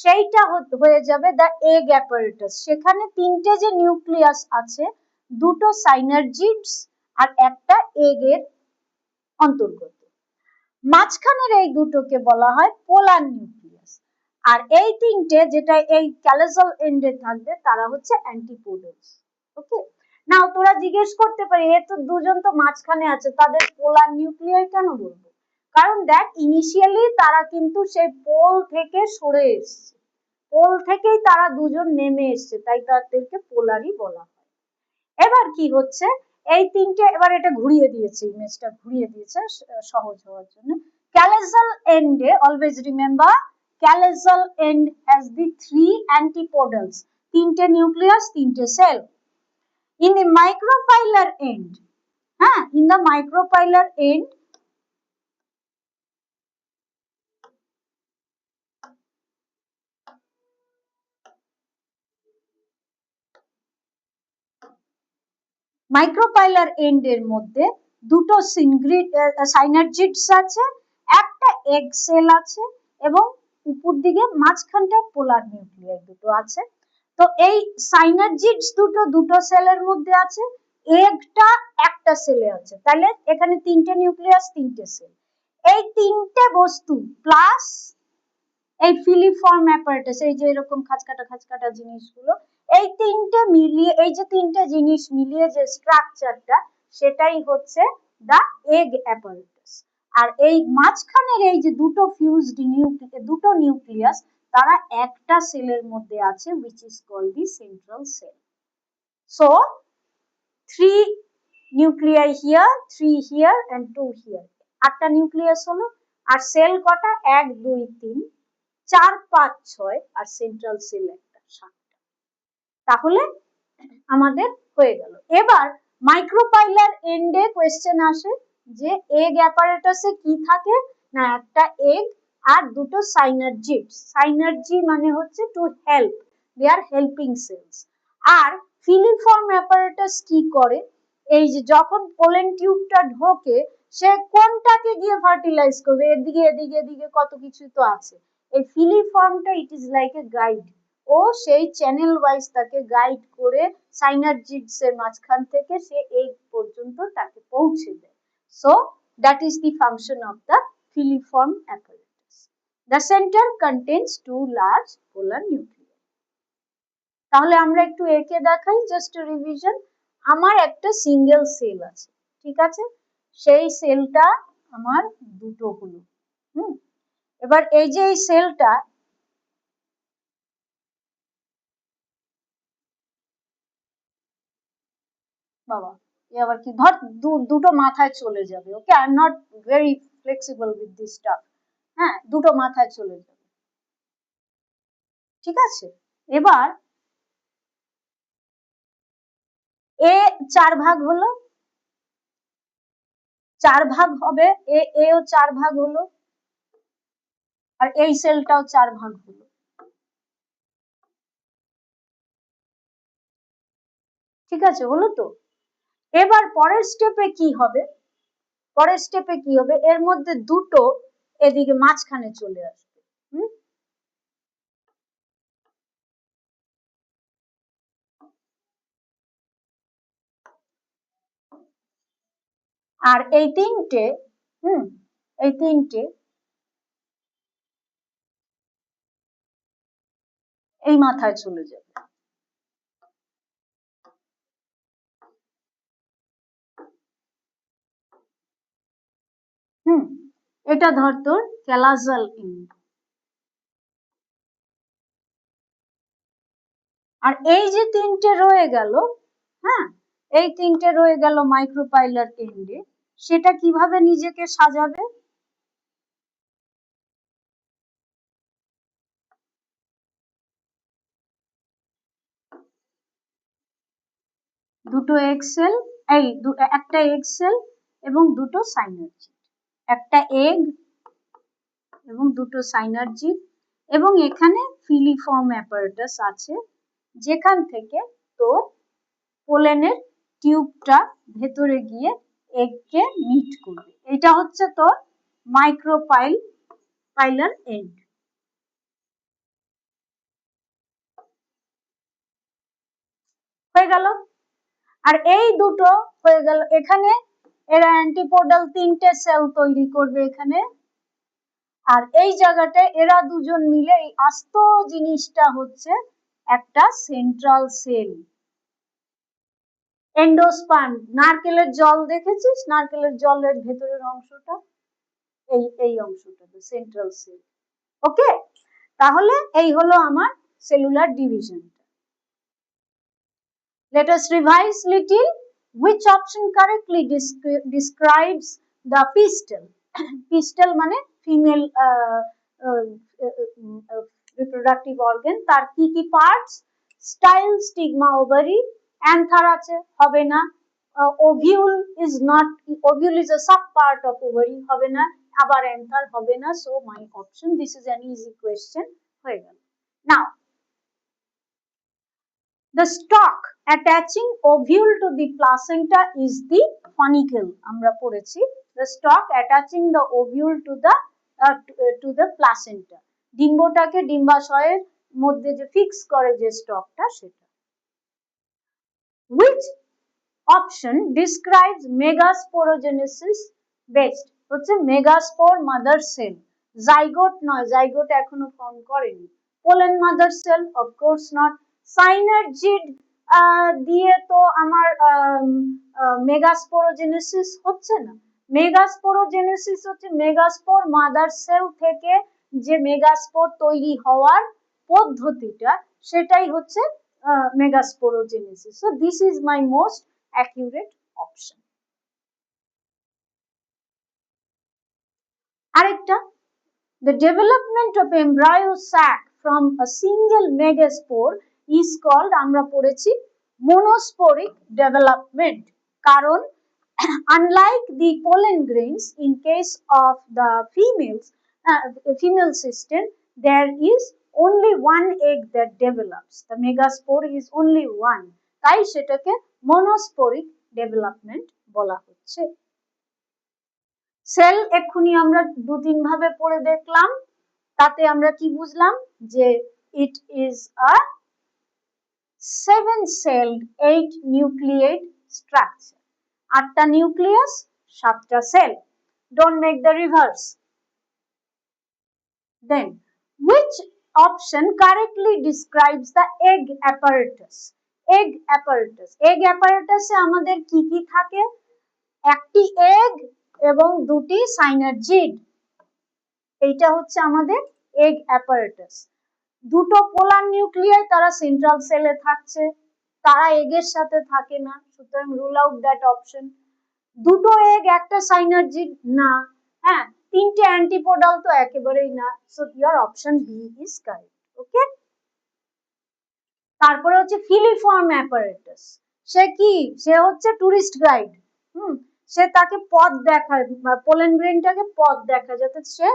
সেইটা হয়ে যাবে the egg apparatus। সেখানে 3টে যে নিউক্লিয়াস আছে, দুটো সাইনার্জিডস আর একটা এগ এর অন্তর্গত। মাঝখানের এই দুটোকে বলা হয় পোলার নিউক্লিয়াস, আর এই 3টে যেটা এই ক্যালোজাল এন্ডে থাকবে তারা হচ্ছে অ্যান্টিপোডালস। ওকে, নাও তোরা জিজ্ঞেস করতে পারি, এ তো দুজন তো মাঝখানে আছে, তাদের পোলার নিউক্লিয়ার কেন বলবো? কারণ দেখ, ইনিশিয়ালি তারা কিন্তু সেই পোল থেকে সরে এসছে, পোল থেকেই তারা দুজন নেমে এসছে, তাই তাদেরকে পোলারই বলা হয়। এবার কি হচ্ছে, এই 3টে, এবার এটা ঘুরিয়ে দিয়েছে, ইমেজটা ঘুরিয়ে দিয়েছে সহজ হওয়ার জন্য। ক্যালোজাল এন্ডে, always remember, chalazal end has the 3 antipodals, 3টে নিউক্লিয়াস, 3টে cell. In the micropylar end, in the micropylar end, micropylar end এর মধ্যে দুটো সাইনার্জিডস আছে, একটা এগ সেল আছে, এবং উপর দিকে মাঝখানটা পোলার নিউক্লিয়ার দুটো আছে। তো এই সাইনার্জিডস দুটো সেলের মধ্যে আছে, এগটা একটা সেলে আছে, তাহলে এখানে 3টে নিউক্লিয়াস, 3টে সেল। এই 3টে বস্তু প্লাস এই ফিলিফর্ম অ্যাপারেটাস, এই যে এরকম খাঁচকাটা জিনিসগুলো, এই 3টে মিলিয়ে, এই যে 3টে জিনিস মিলিয়ে যে স্ট্রাকচারটা, সেটাই হচ্ছে দা এগ অ্যাপারেটাস। আর এই মাঝখানের এই যে দুটো ফিউজড দুটো নিউক্লিয়াস, তারা একটা সেলের মধ্যে আছে, which is called the central cell. So 3 nuclei here, 3 here and 2 here, 8টা nucleus হলো। আর সেল কটা? 1 2 3 4 5 6, আর সেন্ট্রাল সেল একটা 7টা। তাহলে আমাদের হয়ে গেল। এবার মাইক্রোপাইলার এন্ডে কোয়েশ্চেন আসে যে এগ অ্যাপারেটাসে কি থাকে না একটা এগ আর দুটো সাইনার্জিড। সাইনার্জি মানে হচ্ছে to help, they are helping cells. আর ফিলিফর্ম অ্যাপারেটাস কি করে, এই যে যখন পোলেন টিউবটা ঢোকে সে কোনটাকে গিয়ে ফার্টিলাইজ করবে, এদিকে এদিকে এদিকে কত কিছু তো আছে। এই ফিলিফর্মটা it is like a guide, ও সেই চ্যানেল ওয়াইজ তাকে গাইড করে সাইনার্জিডস এর মাঝখান থেকে সে এই পর্যন্ত তাকে পৌঁছে দেয়। So that is the function of the filiform apparatus. The centre contains two large polar nuclei. তাহলে আমরা একটু একে দেখাই, জাস্ট রিভিশন। আমার একটা সিঙ্গেল সেল আছে, ঠিক আছে, সেই সেলটা আমার দুটো হলো। এবার এই যে এই সেলটা, বাবা এ আবার কি, ধর দুটো মাথায় চলে যাবে। Okay, I am not very flexible with this stuff. হ্যাঁ, দুটো মাথায় চলে যাবে, ঠিক আছে। এবার এ 4 ভাগ হলো, 4 ভাগ হবে, এও 4 ভাগ হলো, আর এই সেলটাও 4 ভাগ হলো, ঠিক আছে, হলো তো। এবার পরের স্টেপে কি হবে, পরের স্টেপে কি হবে, এর মধ্যে দুটো এদিকে মাঝখানে চলে আসবে। আর এই তিনটে, এই তিনটে এই মাথায় চলে যাবে। এটা ধর তোর ক্যালাজাল এন্ড। আর এই যে তিনটে রয়ে গেল, হ্যাঁ, এই তিনটে রয়ে গেল মাইক্রোপাইলার এন্ডে, সেটা কিভাবে নিজেকে সাজাবে, দুটো এক্সেল, এই একটা এক্সেল এবং দুটো সাইনার্জি, একটা এগ এবং দুটো সাইনার্জি, এবং এখানে ফিলিফর্ম অ্যাপারেটাস আছে যেখান থেকে তোর পোলেনের টিউবটা ভেতরে গিয়ে এগকে মিট করবে। এটা হচ্ছে তোর মাইক্রোপাইলার এন্ড। হয়ে গেল। আর এই দুটো হয়ে গেল, এখানে এরা অ্যান্টিপোডাল তিনটে সেল তৈরি করবে এখানে, আর এই জায়গাটায় এরা দুজন মিলে এই আস্ত জিনিসটা হচ্ছে একটা সেন্ট্রাল সেল। এন্ডোস্পার্ম, নারকেলের জল দেখেছিস, নারকেলের জলের ভেতরের অংশটা, এই অংশটা সেন্ট্রাল সেল। ওকে, তাহলে এই হলো আমার cellular division. Let us revise little. Which option correctly describes the pistil? Pistil মানে ফিমেল reproductive organ, তার কি কি parts, style, stigma, ovary, another আছে, হবে না, ovule is not, ovule is a sub part of ovary, হবে না, আবার অ্যান্থার হবে না। So my option, this is an easy question, হয়ে গেল। Now the stalk attaching ovule to the placenta is the funicle, আমরা পড়েছি। The stalk attaching the ovule to the placenta, ডিম্বটাকে ডিম্বাশয়ের মধ্যে যে ফিক্স করে যে স্টকটা, সেটা। Which option describes megasporogenesis best? হচ্ছে মেগাস্পোর মাদার সেল, জাইগোট নয়, জাইগোট এখনো ফর্ম করেনি। Pollen mother cell, of course not. Synergid দিয়ে তো আমার মেগাস্পোরোজেনেসিস হচ্ছে না। মেগাস্পোরোজেনেসিস হচ্ছে মেগাস্পোর মাদার সেল থেকে যে মেগাস্পোর তৈরি হওয়ার পদ্ধতিটা, সেটাই হচ্ছে megasporogenesis. So this is my most accurate option. আরেকটা, the development of embryo sac from a single megaspore is called, আমরা পড়েছি, monosporic development. কারণ unlike the pollen grains, in case of the female system, there is only one egg that develops. The megaspore is only one. তাই সেটাকে monosporic development বলা হচ্ছে। Sell এক্ষুনি আমরা দু তিন ভাবে পড়ে দেখলাম, তাতে আমরা কি বুঝলাম যে it is a 7-celled 8-nucleate structure. 8টা নিউক্লিয়াস 7টা cell. Don't make the reverse. Then, which option correctly describes the egg apparatus? Egg apparatus. Egg apparatus এ আমাদের কি কি থাকে? একটি এগ এবং দুটি সাইনার্জিড। এইটা হচ্ছে আমাদের এগ অ্যাপারেটাস। দুটো পোলার নিউক্লিয়াই তারা সেন্ট্রাল সেলে থাকছে, তারা এগের সাথে থাকে না, সুতরাং রুল আউট দ্যাট অপশন। দুটো এগ একটা সাইনার্জিড না, হ্যাঁ, তিনটে অ্যান্টিপোডাল তো একেবারেই না, so your option B is correct. Okay, তারপরে হচ্ছে ফিলিফর্ম অ্যাপারেটাস। সে কি? সে হচ্ছে টুরিস্ট গাইড। সে তাকে পথ দেখায়, পোলেন গ্রেনটাকে পথ দেখায় যাতে সে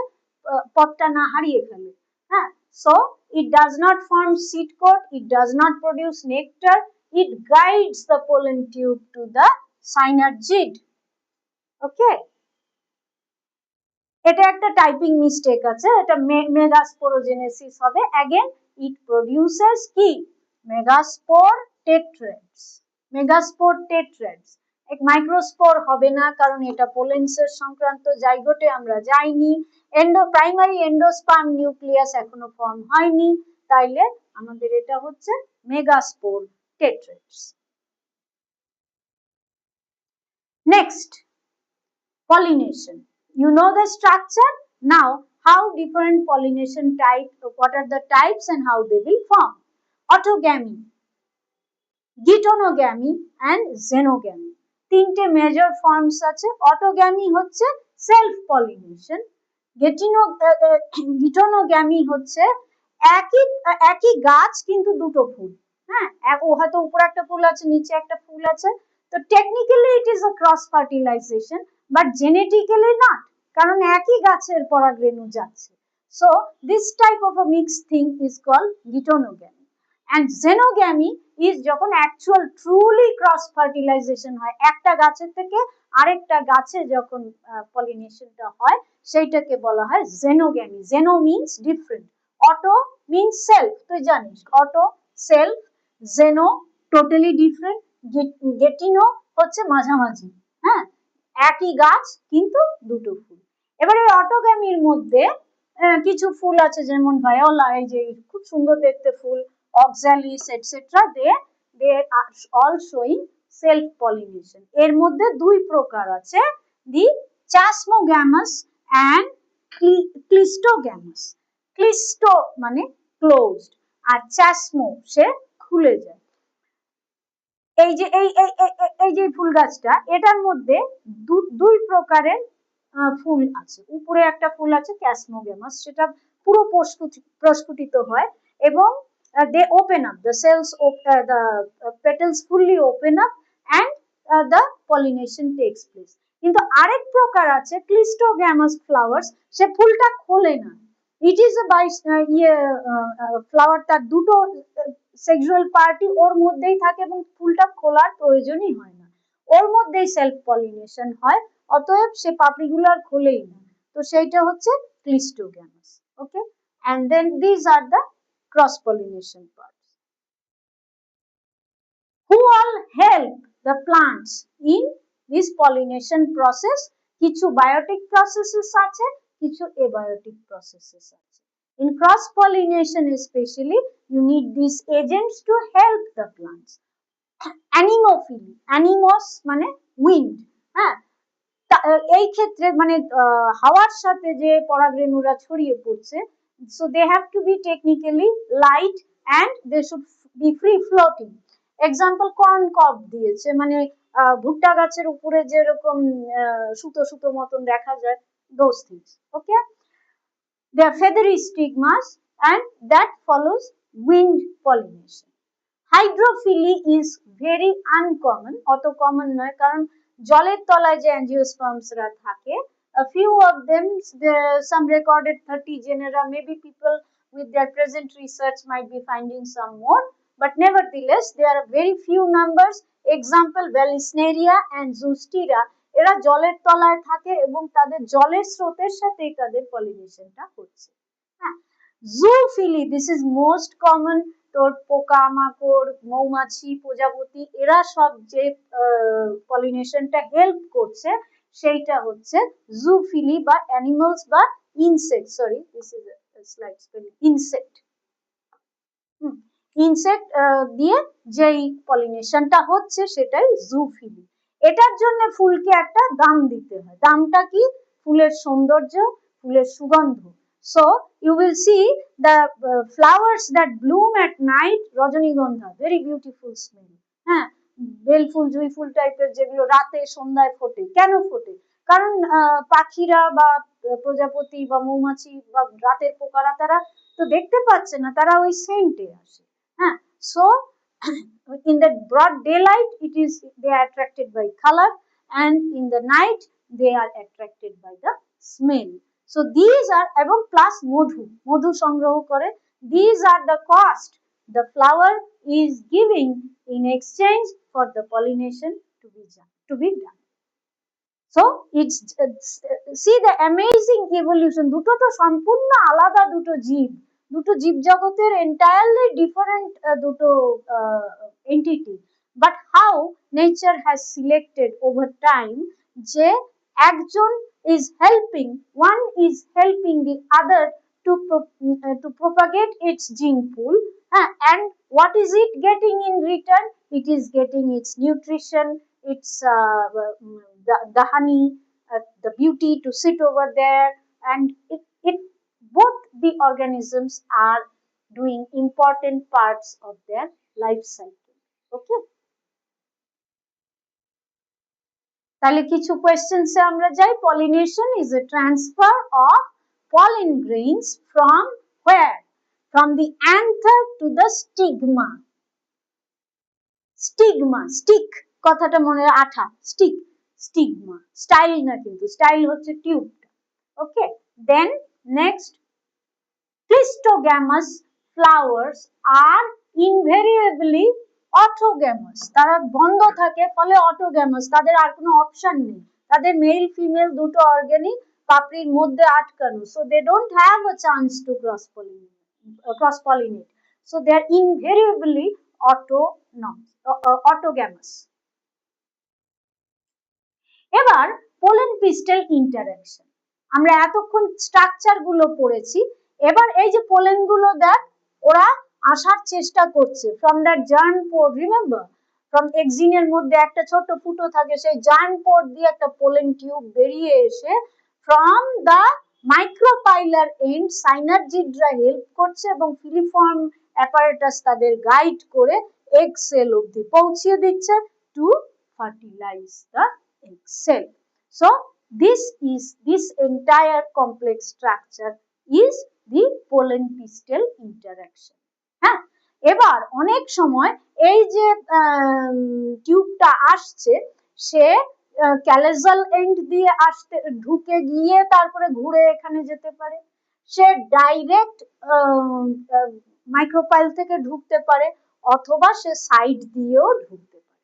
পথটা না হারিয়ে ফেলে। হ্যাঁ, so it does not form seed coat, it does not produce nectar, it guides the pollen tube to the synergid. Okay, এটা একটা টাইপিং মিস্টেক আছে, এটা মেগাস্পোরোজেনেসিস হবে। अगेन it produces কি? মেগাস্পোর টেট্রাডস। মেগাস্পোর টেট্রাডস। এক মাইক্রোস্পোর হবে না, কারণ এটা পোলেন্সের সংক্রান্ত জাইগোটে আমরা যাইনি। প্রাইমারি এন্ডোস্পার্ম নিউক্লিয়াস এখনো ফর্ম হয়নি, তাইলে আমাদের এটা হচ্ছে megaspore tetrads. Next, pollination. You know the structure. Now, how different pollination types, what are the types and how they will form? Autogamy, geitonogamy and xenogamy. তিনটে মেজর ফর্মস আছে। Autogamy হচ্ছে self pollination, গিটোনোগ্যামি হচ্ছে একই গাছ কিন্তু দুটো ফুল। হ্যাঁ, ও হয়তো উপরে একটা ফুল আছে, নিচে একটা ফুল আছে, তো technically it is a cross fertilisation, but genetically not, কারণ একই গাছের পরাগরেণু যাচ্ছে। So this type of a mixed thing is called geitonogamy. and xenogamy is যখন অ্যাকচুয়াল ট্রুলি ক্রস ফার্টিলাইজেশন হয়, একটা গাছের থেকে আরেকটা গাছে যখন পলিনেশনটা হয়, সেইটাকে বলা হয় xenogamy. xeno means different, auto means self, তুই জানিস auto self, xeno totally different, getino হচ্ছে মাঝামাঝি। হ্যাঁ, একই গাছ কিন্তু দুটো ফুল। এবার এই অটোগ্যামির মধ্যে কিছু ফুল আছে, যেমন ভায়োলা, এই যে খুব সুন্দর দেখতে ফুল, oxalis etc. they are all showing self pollination. এর মধ্যে দুই প্রকার আছে, the chasmogamous and clistogamous. ক্লিস্টো মানে ক্লোজড, আর চাসমো সে খুলে যায়। এই যে এই যে ফুল গাছটা, এটার মধ্যে দুই প্রকারের ফুল আছে। উপরে একটা ফুল আছে ক্যাসমোগ্যামাস, সেটা পুরো প্রস্ফুটিত হয় এবং they open up, the cells, the petals fully open up and the pollination takes place. কিন্তু আরেক প্রকার আছে ক্লিস্টোগ্যামাস ফ্লাওয়ার্স, সে ফুলটা খোলে না। ইট ইজ ফ্লাওয়ার, তার দুটো সেক্সুয়াল পার্টি ওর মধ্যেই থাকে এবং ফুলটা খোলার প্রয়োজনই হয় না, ওর মধ্যেই সেলফ পলিনেশন হয়, অতএব সে পাপড়িগুলো আর খোলেই না, তো সেইটা হচ্ছে ক্লিস্টোগ্যামাস। ওকে, and then these are the cross pollination parts. Who all help the plants in this pollination process? কিছু বায়োটিক প্রসেসেস আছে, কিছু এবiotic প্রসেসেস আছে। In cross pollination especially, you need these agents to help the plants. Anemophily, animos মানে wind, হ্যাঁ, এই ক্ষেত্রে মানে হাওয়ার সাথে যে পরাগরেণুরা ছড়িয়ে পড়ছে, so they have to be technically light and they should be free floating. Example corn কব দিয়েছে, মানে ভুট্টা গাছের উপরে যেরকম সুতো সুতো মতন দেখা যায়, those things. Okay, they are feathery stigmas and that follows wind pollination. হাইড্রোফিলি is very uncommon, অত কমন নয়, কারণ জলের তলায় যে অ্যাঞ্জিওস্পার্মসরা থাকে, a few of them, some recorded 30 genera, maybe people with their present research might be finding some more, but nevertheless there are very few numbers. Example, Vallisneria and Zoostera, এরা জলের তলায় থাকে এবং তাদের জলের স্রোতের সাথেই তাদের পলিনেশনটা হচ্ছে। হ্যাঁ, জুফিলি, দিস ইজ মোস্ট কমন। তোর পোকা মাকড়, মৌমাছি, প্রজাপতি, এরা সব যে পলিনেশনটা হেল্প করছে সেইটা হচ্ছে জুফিলি বা অ্যানিমালস বা insect, sorry this is slide spelling, insect. Insect দিয়ে যেই পলিনেশনটা হচ্ছে সেটাই জুফিলি। এটার জন্য ফুলকে একটা দাম দিতে হয়। দামটা কি? ফুলের সৌন্দর্য, ফুলের সুগন্ধ। So you will see the flowers that bloom at night, রজনীগন্ধা, very beautiful smell. হ্যাঁ, বেল ফুল, জুঁই ফুল টাইপের যেগুলো রাতে সন্ধ্যায় ফোটে। কেন ফোটে? কারণ পাখিরা বা প্রজাপতি বা মৌমাছি বা রাতের পোকারা তারা তো দেখতে পাচ্ছে না, তারা ওই সেন্টে আসে। হ্যাঁ, so in the broad daylight it is, they are attracted by color, and in the night they are attracted by the smell. So these are, এবং plus মধু সংগ্রহ করে, these are the cost the flower is giving in exchange for the pollination to be done. So it's see the amazing evolution. দুটো তো সম্পূর্ণ আলাদা দুটো জীব জগতের entirely different দুটো entity, but how nature has selected over time যে একজন is helping, one is helping the other to propagate its gene pool, and what is it getting in return? It is getting its nutrition, its the honey, the beauty to sit over there, and it both the organisms are doing important parts of their life cycle. Okay, তাহলে কিছু কোয়েশ্চেন্সে আমরা যাই। Pollination is a transfer of pollen grains from where? From the anther to the stigma. Stigma, stick কথাটা মনে, আঠা, stick, stigma, style না, কিন্তু style হচ্ছে টিউবটা। Okay, then next, cleistogamous flowers are invariably autogamous, তারা বন্ধ থাকে, ফলে অটোগ্যামাস, তাদের আর কোনো অপশন নেই, তাদের মেল ফিমেল দুটো অর্গানিক পাপড়ির মধ্যে আটকানো, so they don't have a chance to cross pollinate, so they are invariably অটোগ্যামাস। এবার পোলেন পিস্টেল ইন্টারঅ্যাকশন, আমরা এতক্ষণ স্ট্রাকচার গুলো পড়েছি, এবার এই যে পোলেন গুলো দেখ, ওরা আসার চেষ্টা করছে from that germ pore, remember from এক্সিনের মধ্যে একটা ছোট ফুটো থাকে, সেই জার্ন পোর দিয়ে একটা পোলেন টিউব বেরিয়ে এসে ফ্রম দা মাইক্রোপাইলার এন্ড সাইনারজিডরা হেল্প করছে এবং ফিলিফর্ম অ্যাপারেটাস তাদের গাইড করে এগ সেল অবধি পৌঁছিয়ে দিচ্ছে two fertilise the egg cell. So this entire complex structure is the pollen pistil interaction. হ্যাঁ, এবার অনেক সময় এই যে টিউবটা আসছে, সে ক্যালেজাল এন্ড দিয়ে আসতে ঢুকে গিয়ে তারপরে ঘুরে এখানে যেতে পারে, সে ডাইরেক্ট মাইক্রোপাইল থেকে ঢুকতে পারে, অথবা সে সাইড দিয়েও ঢুকতে পারে।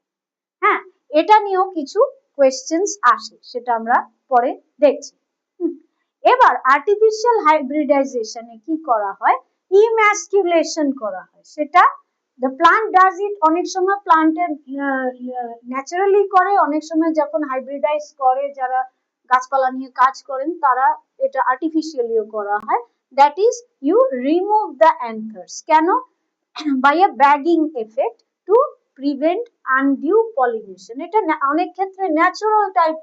হ্যাঁ, এটা নিয়েও কিছু কোয়েশ্চেন্স আসে, সেটা আমরা পরে দেখছি। এবার আর্টিফিশিয়াল হাইব্রিডাইজেশনে কি করা হয়? ইম্যাসকুলেশন করা হয়, সেটা the plant does it, অনেক সময় প্লান্টের ন্যাচারালি করে, অনেক সময় যখন হাইব্রিডাইজ করে যারা গাছপালা নিয়ে কাজ করেন তারা এটা আর্টিফিশিয়ালিও করা হয়, that is you remove the anthers. কেন? By a bagging effect to prevent undue pollination. এটা অনেক ক্ষেত্রে ন্যাচারাল টাইপ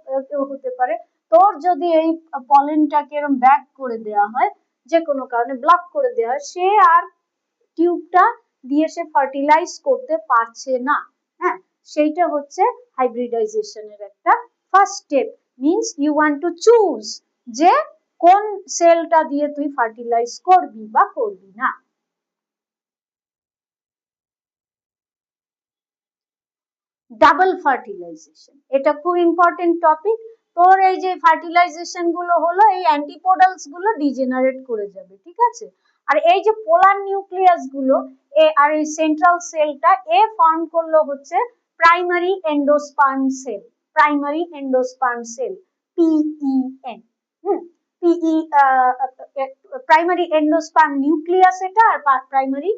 হতে পারে, তোর যদি এই পলেনটাকে এরকম ব্যাগ করে দেওয়া হয়, যে কোনো কারণে ব্লক করে দেওয়া হয়, সে আর টিউবটা দিয়ে সে ফার্টিলাইজ করতে পারছে না। হ্যাঁ, সেইটা হচ্ছে হাইব্রিডাইজেশনের একটা first step, means you want to choose যে কোন সেলটা দিয়ে তুই ফার্টিলাইজ করবি বা করবি না। ডাবল ফার্টিলাইজেশন, এটা খুব ইম্পর্টেন্ট টপিক। তোর এই যে ফার্টিলাইজেশন গুলো হলো, এই অ্যান্টিপোডালস গুলো ডিজেনারেট করে যাবে, ঠিক আছে। আর এই যে পোলার নিউক্লিয়াস গুলো আর এই সেন্ট্রাল সেলটা ফর্ম করলো হচ্ছে primary endosperm cell, primary endosperm cell, PEN। PE primary endosperm nucleus এটা, আর প্রাইমারি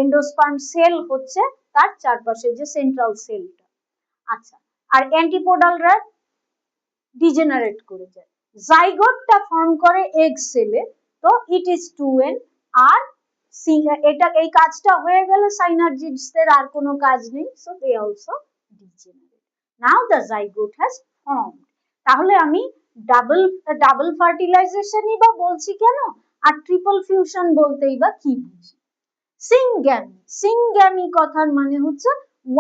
এন্ডোস্পার্ম সেল হচ্ছে তার চারপাশে যে সেন্ট্রাল সেলটা। আচ্ছা, আর অ্যান্টিপোডালরা ডিজেনারেট করে যায়। জাইগোটটা ফর্ম করে এগ সেলে, তো ইট ইজ 2n। আর এটা এই কাজটা হয়ে গেলে সাইনার্জিডসদের আর কোনো কাজ নেই, so they also degenerate. Now the zygote has formed. তাহলে আমি ডাবল ফার্টিলাইজেশনই বা বলছি কেন, আর ট্রিপল ফিউশন বলতেই বা কি বুঝি। সিংগ্যামি, সিংগ্যামি কথার মানে হচ্ছে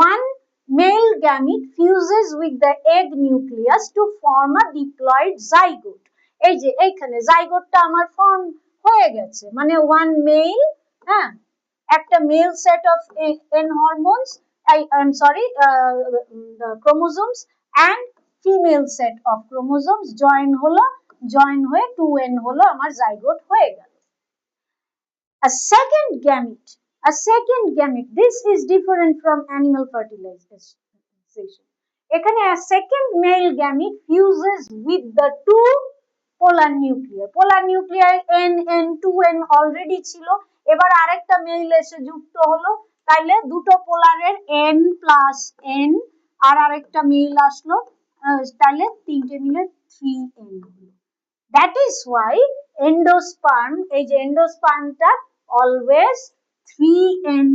one male gamete fuses with the egg nucleus to form a diploid zygote। এই যে এইখানে জাইগোটটা আমার ফর্ম হয়ে গেছে, মানে one male, হ্যাঁ, একটা male set of n hormones, chromosomes and female set of chromosomes join হয়ে 2n হলো, আমার জাইগোট হয়ে গেল। A second gamete, this is different from animal fertilization. এখানে a second male gamete fuses with the two polar nuclei। polar nuclei n 2n already ছিল, এবার আরেকটা mail এসে যুক্ত হলো, তাইলে দুটো পোলারের n প্লাস n, আর আরেকটা মেল আসলো, তাহলে তিনটে মিলে 3n হলো। That is why endosperm, এই যে এন্ডোস্পার্মটা always 3n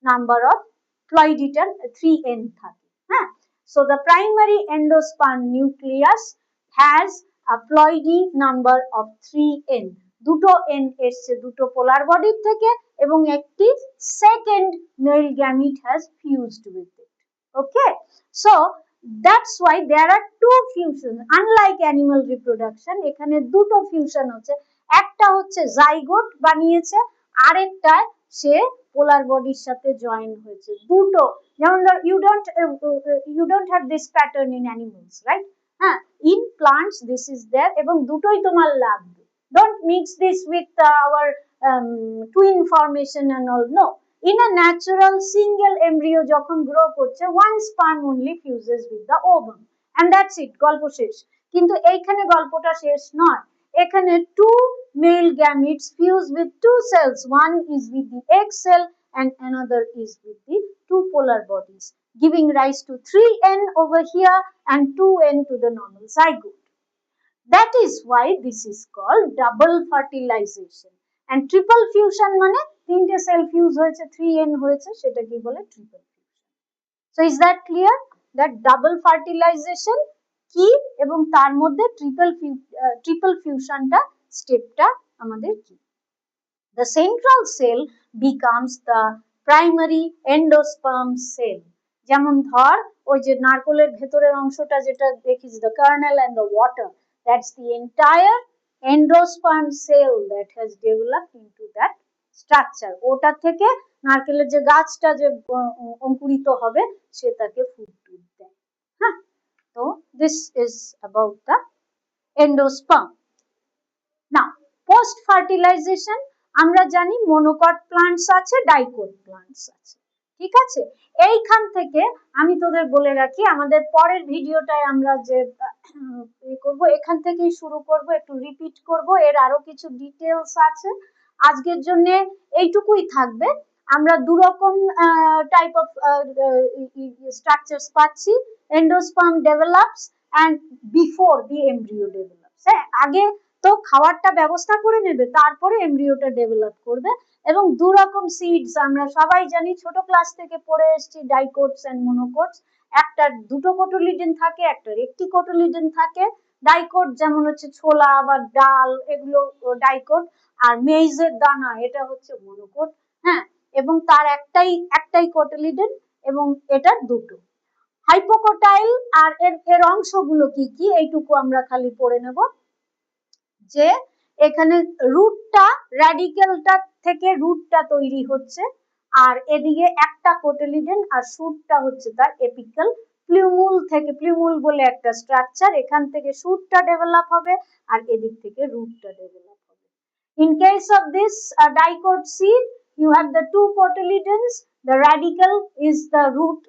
number of ploiditon, 3n থাকে, হ্যাঁ। So the primary endosperm nucleus has a ploidy number of 3n। দুটো n এসছে দুটো পোলার বডির থেকে, এবং একটি second male gamete has fused with it। Okay, so that's why there are two fusions, unlike animal reproduction। এখানে দুটো ফিউশন হচ্ছে, একটা হচ্ছে জাইগোট বানিয়েছে, আরেকটা সে পোলার বডির সাথে জয়েন হয়েছে। দুটো, যেমন you don't have this pattern in animals, right? হ্যাঁ, in plants this is there, এবং দুটোই তোমার লাগবে। Don't mix this with our twin formation and all, no। In a natural single embryo যখন grow করছে, one sperm only fuses with the ovum and that's it, গল্প শেষ। কিন্তু এইখানে গল্পটা শেষ নয়, এখানে two male gametes fuse with two cells, one is with the egg cell and another is with the two polar bodies, giving rise to 3n over here and 2n to the normal zygote। That is why this is called double fertilization। and triple fusion মানে তিনটে sell fuse হয়েছে, 3n হয়েছে, সেটা কি বলে triple fusion. So is that clear that double fertilization কি, এবং তার মধ্যে ট্রিপল ফিউশনটা স্টেপটা আমাদের কি। The central cell becomes the primary endosperm cell। যেমন ধর ওই যে নারকেলের ভেতরের অংশটা যেটা দেখিস, the kernel and the water, that's the entire endosperm cell that has developed into that structure। ওটা থেকে নারকেলের যে গাছটা যে অঙ্কুরিত হবে, সে তাকে ফুল টুল দেয়, হ্যাঁ। তো this is about the endosperm। Now post fertilization, আমরা জানি মনোকট প্লান্টস আছে, ডাইকট প্লান্টস আছে, ঠিক আছে। এইখান থেকে আমি তোদের বলে রাখি, আমাদের পরের ভিডিওটায় আমরা যে করব, এখান থেকেই শুরু করব, একটু রিপিট করব, এর আরো কিছু ডিটেলস আছে। আজকের জন্য এইটুকুই থাকবে। আমরা দু রকম টাইপ অফ স্ট্রাকচারস পাচ্ছি, endosperm develops and before the embryo develops. হ্যাঁ, আগে তো খাওয়ারটা ব্যবস্থা করে নেবে, তারপরে এমব্রিওটা ডেভেলপ করবে। এবং দু রকম সিডস আমরা সবাই জানি, ছোট ক্লাস থেকে পড়ে এসেছি, ডাইকোটস এন্ড মনোকোটস। একটা দুটো কোটিলিডেন থাকে, একটার একটি কোটিলিডেন থাকে। ডাইকোট যেমন হচ্ছে ছোলা বা ডাল, এগুলো ডাইকোট, আর মেইজের দানা এটা হচ্ছে মনোকোট, হ্যাঁ। এবং তার একটাই কোটিলিডেন, এবং এটার দুটো হাইপোকোটাইল। আর এর অংশগুলো কি কি, এইটুকু আমরা খালি পড়ে নেব, যে এখানে রুটটা, র্যাডিক্যালটা থেকে রুটটা তৈরি হচ্ছে, আর এদিকে একটা কোটিলিডেন আর শুটটা হচ্ছে তার এপিক্যাল প্লিউমুল থেকে, প্লিউমুল বলে একটা স্ট্রাকচার, এখান থেকে শুটটা ডেভেলপ হবে আর এদিক থেকে রুটটা ডেভেলপ হবে। In case of this dicot seed, you have the two cotyledons. The radical is the root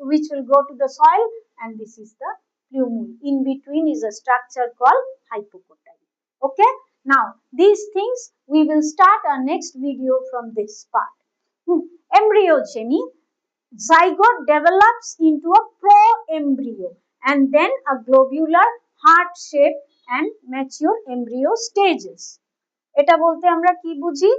which will go to the soil, and this is the plumule. In between is a structure called hypocotyl. Okay. Now these things we will start our next video from this part. Embryogeny. Zygote develops into a pro-embryo and then a globular heart-shaped and mature embryo stages. এটা বলতে আমরা কি বুঝি?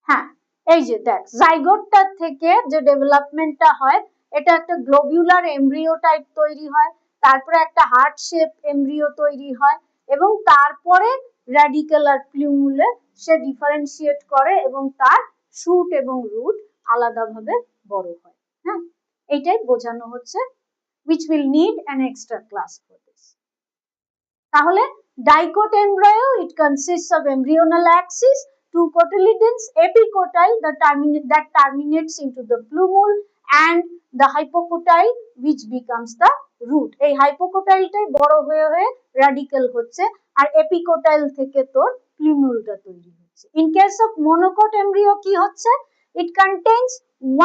হ্যাঁ, এই যে দেখ, জাইগোটটা থেকে যে ডেভেলপমেন্টটা হয় এটা একটা গ্লোবিউলার এমব্রিও টাইপ তৈরি হয়, তারপরে একটা হার্ট শেপ এমব্রিও তৈরি হয় এবং তারপরে র্যাডিক্যাল আর প্লিউমুলে সে ডিফারেন্সিয়েট করে এবং তার শুট এবং রুট আলাদাভাবে বড় হয়। হ্যাঁ, এইটাই বোঝানো হচ্ছে, which will need an extra class for this. তাহলে dicot embryo, it consists of embryonal axis, two cotyledons, epicotyl that terminates into the plumule, and the hypocotyl which becomes the root. এই হাইপোকোটাইলটাই বড় হয়ে হয়ে র্যাডিক্যাল হচ্ছে আর এপিকোটাইল থেকে তোর প্লুমুলটা তৈরি হচ্ছে। In case of monocot embryo কি হচ্ছে? It contains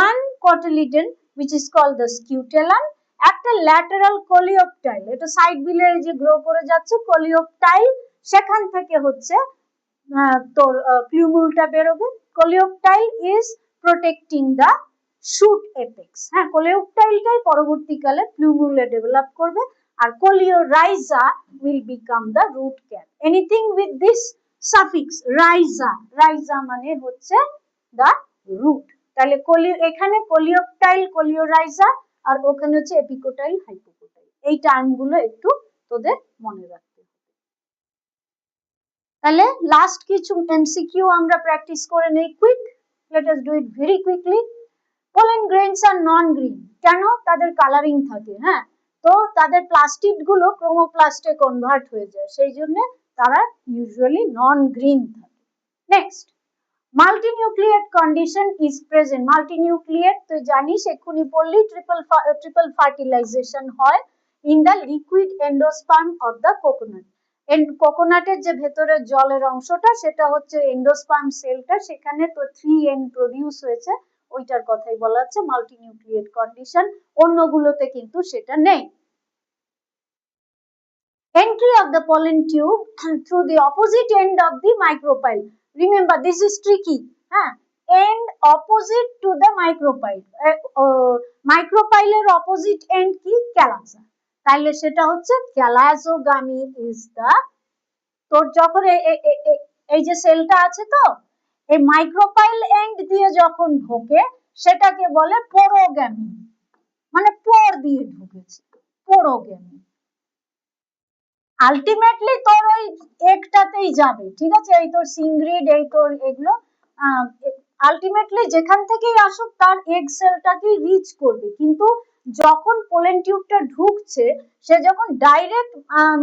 one cotyledon which is called the scutellum, একটা ল্যাটারাল কোলিওপটাইল, এটা সাইড বিলে যে গ্রো করে যাচ্ছে কোলিওপটাইল, সেখান থেকে হচ্ছে তোর প্লিউমুলটা বেরোবে। Coleoptile is protecting the shoot apex. হ্যাঁ, কোলিওপটাইলটাই পরবর্তীকালে প্লিউমুলে ডেভেলপ করবে আর coleorhiza will become the root cap. Anything with this suffix rhiza, rhiza মানে হচ্ছে দ্য রুট। তাহলে এখানে কোলিওপটাইল, কোলিওরাইজা আর ওখানে হচ্ছে এপিকোটাইল, হাইপোকোটাইল। এই টার্মগুলো একটু তোদের মনে রাখতে হবে। তাহলে লাস্ট কিছু এমসিকিউ আমরা প্র্যাকটিস করে নেই quick. Let us do it very quickly. Pollen grains আর নন গ্রিন, কেন? তাদের কালারিং থাকে। হ্যাঁ, তো তাদের প্লাস্টিড গুলো ক্রোমোপ্লাস্টে কনভার্ট হয়ে যায়, সেই জন্য তারা ইউজুয়ালি নন গ্রিন থাকে। Next, multinucleate condition is present. Multinucleate তুই জানিস, এক্ষুনি পড়লি, ট্রিপল ফার্টিলাইজেশন হয় in the liquid endosperm of the coconut. কোকোনাটের যে ভেতরের জলের অংশটা সেটা হচ্ছে এন্ডোস্পার্ম সেলটা, সেখানে তো 3N প্রডিউস হয়েছে, ওইটার কথাই বলা হচ্ছে মাল্টিনিউক্লিয়েট কন্ডিশন। অন্যগুলোতে কিন্তু সেটা নেই। Entry of the pollen tube through the opposite end of the micropyle. Remember, this is tricky. End opposite to the micropyle. Micropyle এর opposite end কি? ক্যালাজা। তাইলে সেটা হচ্ছে ক্যালাজোগামি is the, তোর যখন এই যে সেলটা আছে তো, এই মাইক্রোপাইল এন্ড দিয়ে যখন ঢোকে সেটাকে বলে পোরোগ্যামি, মানে পোর দিয়ে ঢুকেছে, পোরোগ্যামি। আলটিমেটলি তোর ওই একটাতেই যাবে, ঠিক আছে? এই তোর সিংগ্রিড, এই তোর এগুলো আলটিমেটলি যেখান থেকেই আসুক তার এগ সেলটাকে রিচ করবে, কিন্তু যখন পোলেন টিউবটা ঢুকছে সে যখন ডাইরেক্ট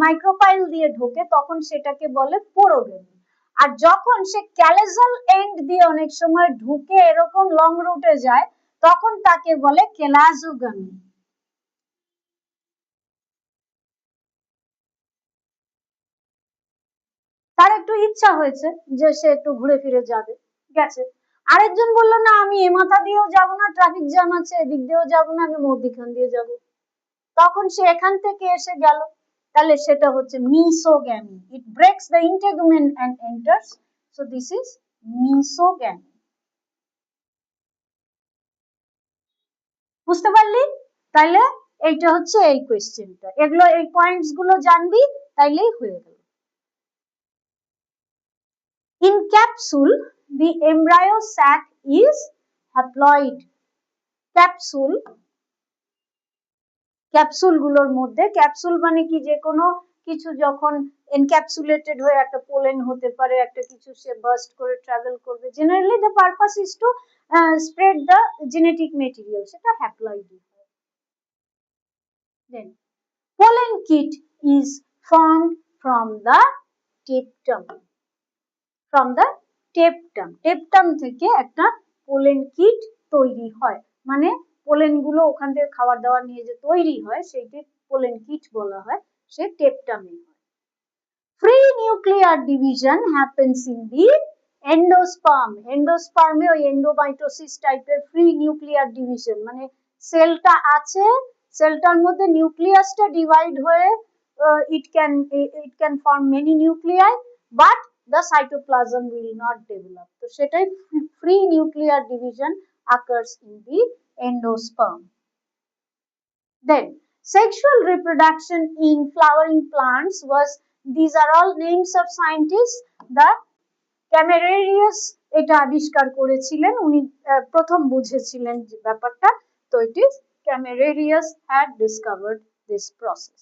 মাইক্রোপাইল দিয়ে ঢোকে তখন সেটাকে বলে পোরোগ্যামি। আর যখন সে ক্যালেজাল এন্ড দিয়ে অনেক সময় ঢুকে এরকম লং রুটে যায় তখন তাকে বলে ক্যালাজোগামি। তার একটু ইচ্ছা হয়েছে যে সে একটু ঘুরে ফিরে যাবে, গেছে। আরেকজন বললো না, আমি এ মাথা দিয়েও যাবো না, ট্রাফিক জ্যাম আছে, এদিক দিয়েও যাবো না, আমি মধ্যিখান দিয়ে যাব, তখন সে এখান থেকে এসে গেল, তাহলে সেটা হচ্ছে mesogamy. It breaks the integument and enters, so this is mesogamy. বুঝতে পারলি? তাইলে এইটা হচ্ছে এই কোয়েশ্চেনটা, এগুলো এই পয়েন্টস গুলো জানবি তাইলেই হয়ে গেল। In capsule, the embryo sac is haploid. Capsule, capsule গুলোর মধ্যে, ক্যাপসুল মানে কি? যে কোনো কিছু যখন এনক্যাপসুলেটেড হয়ে একটা পোলেন হতে পারে, একটা কিছু সে বার্স্ট করে ট্রাভেল করবে, generally the purpose is to spread the genetic material, সেটা হ্যাপ্লয়েড হয়। Then pollen kit is formed from the tapetum. From the tapetum. Tapetum থেকে একটা পোলেন কিট তৈরি হয়, মানে পোলেন গুলো ওখান থেকে খাবার দাবার নিয়ে যে তৈরি হয় সেইটি পোলেন কিট বলা হয়, সে টেপটামে হয়। Free nuclear division happens in the endosperm. Endosperm-এ ওই endomitosis টাইপের free nuclear division, মানে সেলটা আছে, সেলটার মধ্যে নিউক্লিয়াসটা ডিভাইড হয়ে it can form many nuclei, but the cytoplasm will not develop. তো সেটাই free nuclear division occurs in the endosperm. Then sexual reproduction in flowering plants was, these are all names of scientists. The Camerarius এটা আবিষ্কার করেছিলেন, উনি প্রথম বুঝেছিলেন যে ব্যাপারটা, তো it is Camerarius had discovered this process.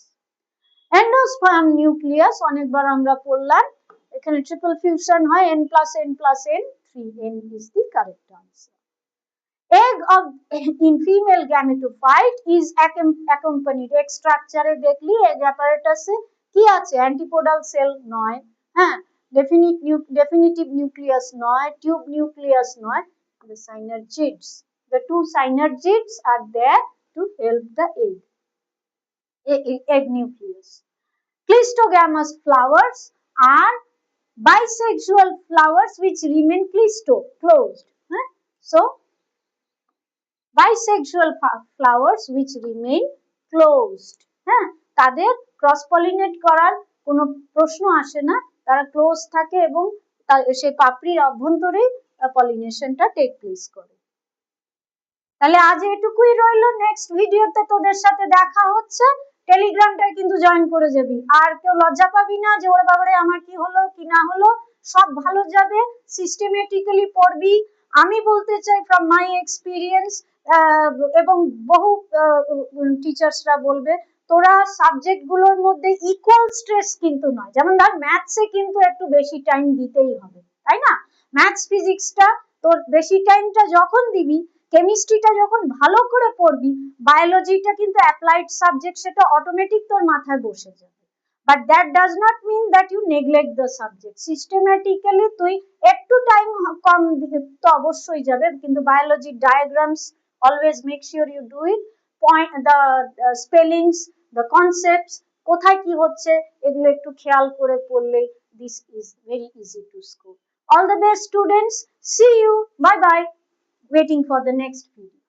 Endosperm nucleus অনেকবার আমরা পড়লাম, এখানে triple fusion হয়, n plus n plus n, 3n is the correct answer. Egg of in female gametophyte is accompanied, egg structure এ দেখলি egg apparatus এ কি আছে, antipodal cell নয়, হ্যাঁ, definitive nucleus নয়, tube nucleus নয়, the synergids. The two synergids are there to help the egg nucleus. Clistogamous flowers are bisexual flowers which remain closed. So bisexual flowers which remain closed, হ্যাঁ, তাদের cross pollinate করার কোনো প্রশ্ন আসে না, তারা ক্লোজ থাকে এবং সেই পাপড়ির অভ্যন্তরেই পলিনেশনটা টেক প্লেস করে। তাহলে আজ এটুকুই রইলো, নেক্সট ভিডিওতে তোদের সাথে দেখা হচ্ছে। টেলিগ্রামটা কিন্তু জয়েন করে যাবি, আর কেউ লজ্জা পাবি না যে ওরে বাবারে আমার কি হলো কি না হলো, সব ভালো যাবে, সিস্টেমেটিক্যালি পড়বি। আমি বলতে চাই ফ্রম মাই এক্সপিরিয়েন্স, এবং বহু টিচার্সরা বলবে, তোরা সাবজেক্ট গুলোর মধ্যে ইকুয়াল স্ট্রেস কিন্তু নয়, যেমন ধর ম্যাথসে কিন্তু একটু বেশি টাইম দিতেই হবে, তাই না? ম্যাথস ফিজিক্সটা তোর বেশি টাইমটা যখন দিবি, কেমিস্ট্রিটা যখন ভালো করে পড়বি, বায়োলজিটা কিন্তু অ্যাপ্লাইড সাবজেক্ট, সেটা অটোমেটিক তোর মাথায় বসে যাবে। But that does not mean that you neglect the subject. Systematically তুই একটু টাইম কম দিতে তো অবশ্যই যাবে, কিন্তু biology diagrams always make sure you do it, point the spellings, the concepts, কোথায় কি হচ্ছে এগুলো একটু খেয়াল করে পড়লে this is very easy to score. All the best students, see you, bye bye, waiting for the next video.